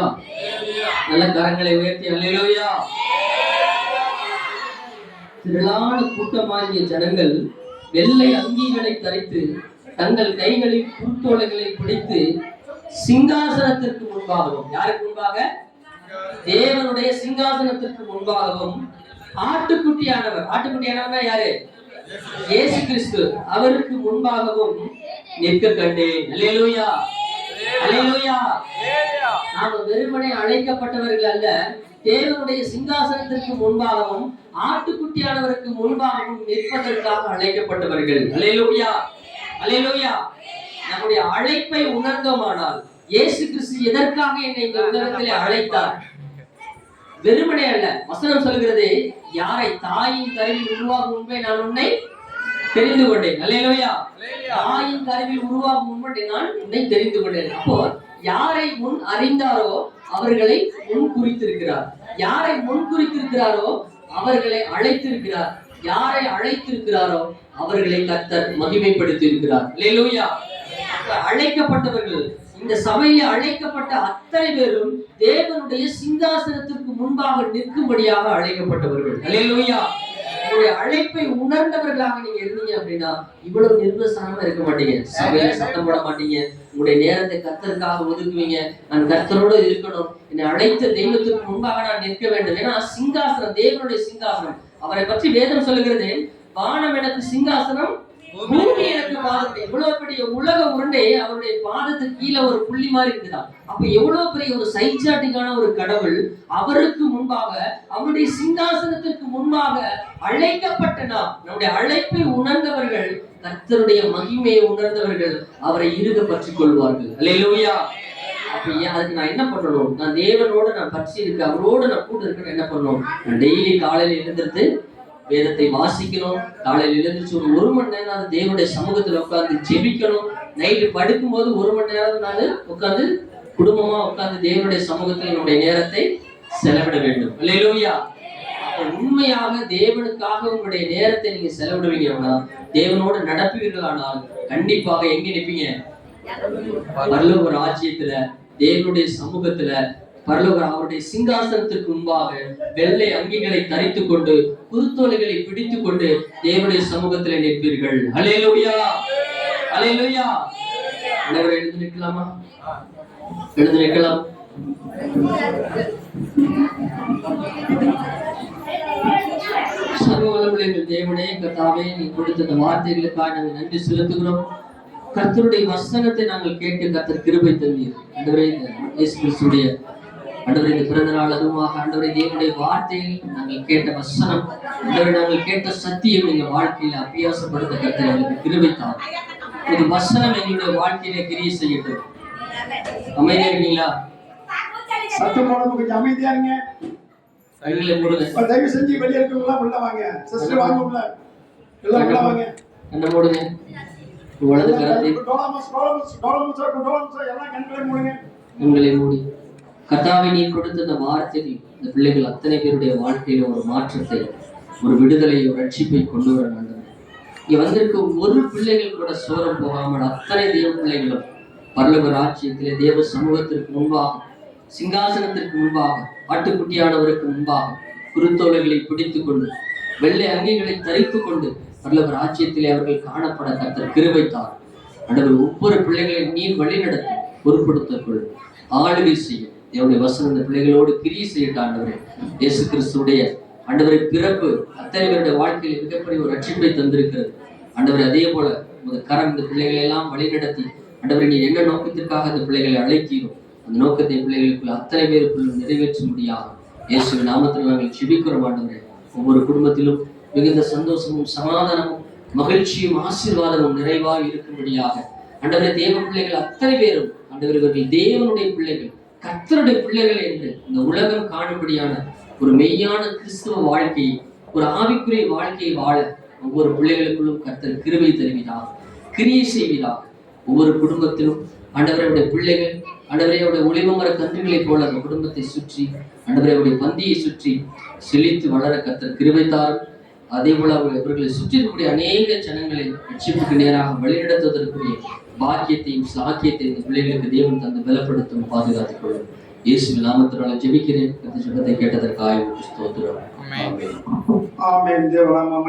நல்ல கரங்களை உயர்த்தி அல்லேலூயா. திரளான கூட்டமாகிய ஜனங்கள் வெள்ளை அங்கிகளை தரித்து தங்கள் கைகளில் குருத்தோலைகளை பிடித்து சிங்காசனத்திற்கு முன்பாகவும், யாருக்கு முன்பாக? தேவனுடைய சிங்காசனத்திற்கு முன்பாகவும் ஆட்டுக்குட்டியானவர் யாரு? இயேசு கிறிஸ்து, அவருக்கு முன்பாகவும் நிற்க கண்டேன். அல்லேலூயா, அல்லேலூயா. நாம வெறுமனே அழைக்கப்பட்டவர்கள் அல்ல, தேவனுடைய சிங்காசனத்திற்கு முன்பாகவும் ஆட்டுக்குட்டியானவருக்கு முன்பாகவும் நிற்பதற்காக அழைக்கப்பட்டவர்கள். அல்லேலூயா, அல்லேலூயா. நம்முடைய அழைப்பை உணர்ந்தோமானால், இயேசு கிறிஸ்து எதற்காக என்னை இந்த உலகத்திலே அழைத்தார்? வெறுமனே அல்ல. வசனம் சொல்கிறது, யாரை தாயின் கருவில் உருவாகும் முன்பே நான் உன்னை தெரிந்து கொண்டேன். அல்லேலூயா. தாயின் கருவில் உருவாகும் முன்பே நான் உன்னை தெரிந்து கொண்டேன். அப்போ யாரை முன் அறிந்தாரோ அவர்களை முன் குறித்திருக்கிறார். யாரை முன் குறித்திருக்கிறாரோ அவர்களை அழைத்திருக்கிறார். யாரை அழைத்திருக்கிறாரோ அவர்களை கர்த்தர் மகிமைப்படுத்தி இருக்கிறார். அல்லேலூயா. அழைக்கப்பட்டவர்கள், இந்த சபையிலே அழைக்கப்பட்ட அத்தனை பேரும் தேவனுடைய சிங்காசனத்திற்கு முன்பாக நிற்கும்படியாக அழைக்கப்பட்டவர்கள். அல்லேலூயா. உங்களுடைய அழைப்பை உணர்ந்தவர்களாக நீங்க இருந்தீங்க அப்படின்னா இவ்வளவு நிர்வசனமா இருக்க மாட்டீங்க. சபையில சத்தம் போட மாட்டீங்க. உங்களுடைய நேரத்தை கர்த்தருக்காக ஒதுக்குவீங்க. நான் கர்த்தரோடு இருக்கணும், என்னை அழைத்த தெய்வத்துக்கு முன்பாக நான் நிற்க வேண்டும். ஏன்னா சிங்காசனம் தேவனுடைய சிங்காசனம். அவரை பற்றி வேதம் சொல்லுகிறது, வானம் எனக்கு சிங்காசனம், பூமி எனக்கு பாதம். எவ்வளவு பெரிய உலக உருண்டை அவருடைய பாதத்துக்கு கீழே ஒரு புள்ளி மாதிரி இருக்குதான். அப்ப எவ்வளவு பெரிய ஒரு சைச்சாட்டிக்கான ஒரு கடவுள், அவருக்கு முன்பாக, அவருடைய சிங்காசனத்திற்கு முன்பாக அழைக்கப்பட்ட நாம், நம்முடைய அழைப்பை உணர்ந்தவர்கள், கர்த்தருடைய மகிமையை உணர்ந்தவர்கள் அவரை இறுக பற்றிக் கொள்வார்கள். அல்லேலூயா. அப்ப அதுக்கு நான் என்ன பண்ணணும்? நான் தேவனோட நான் பற்றி இருக்க, அவரோட நான் கூட இருக்கணும். என்ன பண்ணணும்? நான் டெய்லி காலையில எழுந்திருந்து வேதத்தை வாசிக்கணும். காலையில் எழுந்திரிச்சு ஒரு மணி நேரம் அது தேவனுடைய சமூகத்துல உட்கார்ந்து ஜெபிக்கணும். நைட்டு படுக்கும் போது 1 மணி நேரம் நான் உட்கார்ந்து குடும்பமா உட்கார்ந்து தேவனுடைய சமூகத்தில் என்னுடைய நேரத்தை செலவிட வேண்டும். அல்லேலூயா. உண்மையாக தேவனுக்காக உங்களுடைய நேரத்தை நீங்க செலவிடுவீங்கன்னா, தேவனோடு நடப்பீர்களானால் கண்டிப்பாக எங்க நிற்பீங்க? பரலோக ராஜ்யத்துல, தேவனுடைய சமூகத்துல, பரலோக அவருடைய சிங்காசனத்திற்கு முன்பாக வெள்ளை அங்கிகளை தரித்துக் கொண்டு குருத்தோலைகளை பிடித்துக் கொண்டு தேவனுடைய சமூகத்திலே நிற்பீர்கள். அல்லேலூயா, அல்லேலூயா. அனைவரும் எழுந்து நிற்கலாமா? எழுந்து நிற்கலாம். சர்வ வல்லமையுள்ள எங்கள் தேவனே, கர்த்தாவே, நீ கொடுத்த இந்த வார்த்தைகளுக்காக நாங்கள் நன்றி செலுத்துகிறோம். கர்த்தருடைய வசனத்தை நாங்கள் கேட்டு கர்த்தர் கிருபை தந்தீர். ஆண்டவரே, இயேசு கிறிஸ்துடைய ஆண்டவரே, இந்த பிறந்த நாள் அதுவாக ஆண்டவரே, தேவனுடைய வார்த்தையில் நாங்கள் கேட்ட வசனம், ஆண்டவரே, நாங்கள் கேட்ட சத்தியம் எங்கள் வாழ்க்கையில அபியாசப்படுத்த கர்த்தர் எங்களுக்கு கிருபை தார். இது வசனம் எங்களுடைய வாழ்க்கையில கிரியை செய்யட்டும். அமைதியா இருக்கீங்களா? சத்தம் போடாம கொஞ்சம் அமைதியா இருங்க. தயவு செஞ்சு வெளியே இருக்கவங்களா உள்ள வாங்க. சிஸ்டர் வாங்க உள்ள. எல்லாம் உள்ள வாங்க. என்ன போடுங்க? வலது கரத்தை எல்லாம் கண்களை மூடுங்க. கண்களை மூடி. கர்த்தாவே, நீ கொடுத்த இந்த வார்த்தையில் இந்த பிள்ளைகள் அத்தனை பேருடைய வாழ்க்கையில ஒரு மாற்றத்தை, ஒரு விடுதலையை, ஒரு ரட்சிப்பை கொண்டு வர வேண்டும். இங்க வந்திருக்க ஒரு பிள்ளைகள் கூட சோரம் போகாமல் அத்தனை தேவ பிள்ளைகளும் பரலோக ராஜ்யத்திலே தேவ சமூகத்திற்கு முன்பாக, சிங்காசனத்திற்கு முன்பாக, ஆட்டுக்குட்டியானவருக்கு முன்பாக குருத்தோலைகளை பிடித்துக் கொண்டு வெள்ளை அங்கிகளை தரித்துக் கொண்டு பரலோக ராஜ்யத்திலே அவர்கள் காணப்பட கர்த்தர் கிருபை தார். ஆண்டவர், ஒவ்வொரு பிள்ளைகளை நீர் வழிநடத்தி பொறுப்படுத்திக் ஆளுகை செய்யும். என்னுடைய வசனம் இந்த பிள்ளைகளோடு கிரியை செய்யட்டும். ஆண்டவரே, இயேசு கிறிஸ்துடைய ஆண்டவரை பிறப்பு அத்தனை பேருடைய வாழ்க்கையில் மிகப்பெரிய ஒரு ரட்சிப்பை தந்திருக்கிறது. ஆண்டவரை, அதே போல உங்கள் கரம் இந்த பிள்ளைகளை எல்லாம் வழிநடத்தி ஆண்டவரை, நீ என்ன நோக்கத்திற்காக இந்த பிள்ளைகளை அழைக்கிறோம் அந்த நோக்கத்தை பிள்ளைகளுக்குள்ள அத்தனை பேருக்குள்ள நிறைவேற்ற முடியாது. இயேசுவின் நாமத்தில் நாங்கள் ஜெபிக்கிறோம். ஆண்டவரே, ஒவ்வொரு குடும்பத்திலும் மிகுந்த சந்தோஷமும் சமாதானமும் மகிழ்ச்சியும் ஆசீர்வாதமும் நிறைவாக இருக்கும்படியாக ஆண்டவரே, தேவ பிள்ளைகள் அத்தனை பேரும் ஆண்டவர், இவர்கள் தேவனுடைய பிள்ளைகள், கர்த்தருடைய பிள்ளைகள் என்று இந்த உலகம் காணும்படியான ஒரு மெய்யான கிறிஸ்துவ வாழ்க்கையை, ஒரு ஆவிக்குரிய வாழ்க்கையை வாழ ஒவ்வொரு பிள்ளைகளுக்குள்ளும் கர்த்தர் கிருபை தருவீராக, கிரியை செய்வீராக. ஒவ்வொரு குடும்பத்திலும் ஆண்டவருடைய பிள்ளைகள் ஆண்டவரையுடைய ஒளிவமர கன்றுகளைப் போல அந்த குடும்பத்தை சுற்றி ஆண்டவரையுடைய பந்தியை சுற்றி செழித்து வளர கர்த்தர் கிருபை தாரும். அதே போல அவர்களை சுற்றி இருக்கக்கூடிய அநேக ஜனங்களை ரட்சிப்புக்கு நேராக வழிநடத்துவதற்குரிய பாக்கியத்தையும் சாக்கியத்தையும் இந்த பிள்ளைகளுக்கு தேவன் தந்து பலப்படுத்தும், பாதுகாத்துக் கொள்ளும். இயேசுவின் நாமத்தினால ஜெபிக்கிறேன். இந்த ஜெபத்தை கேட்டதற்காக ஸ்தோத்திரம். ஆமென். தேவ நாமம்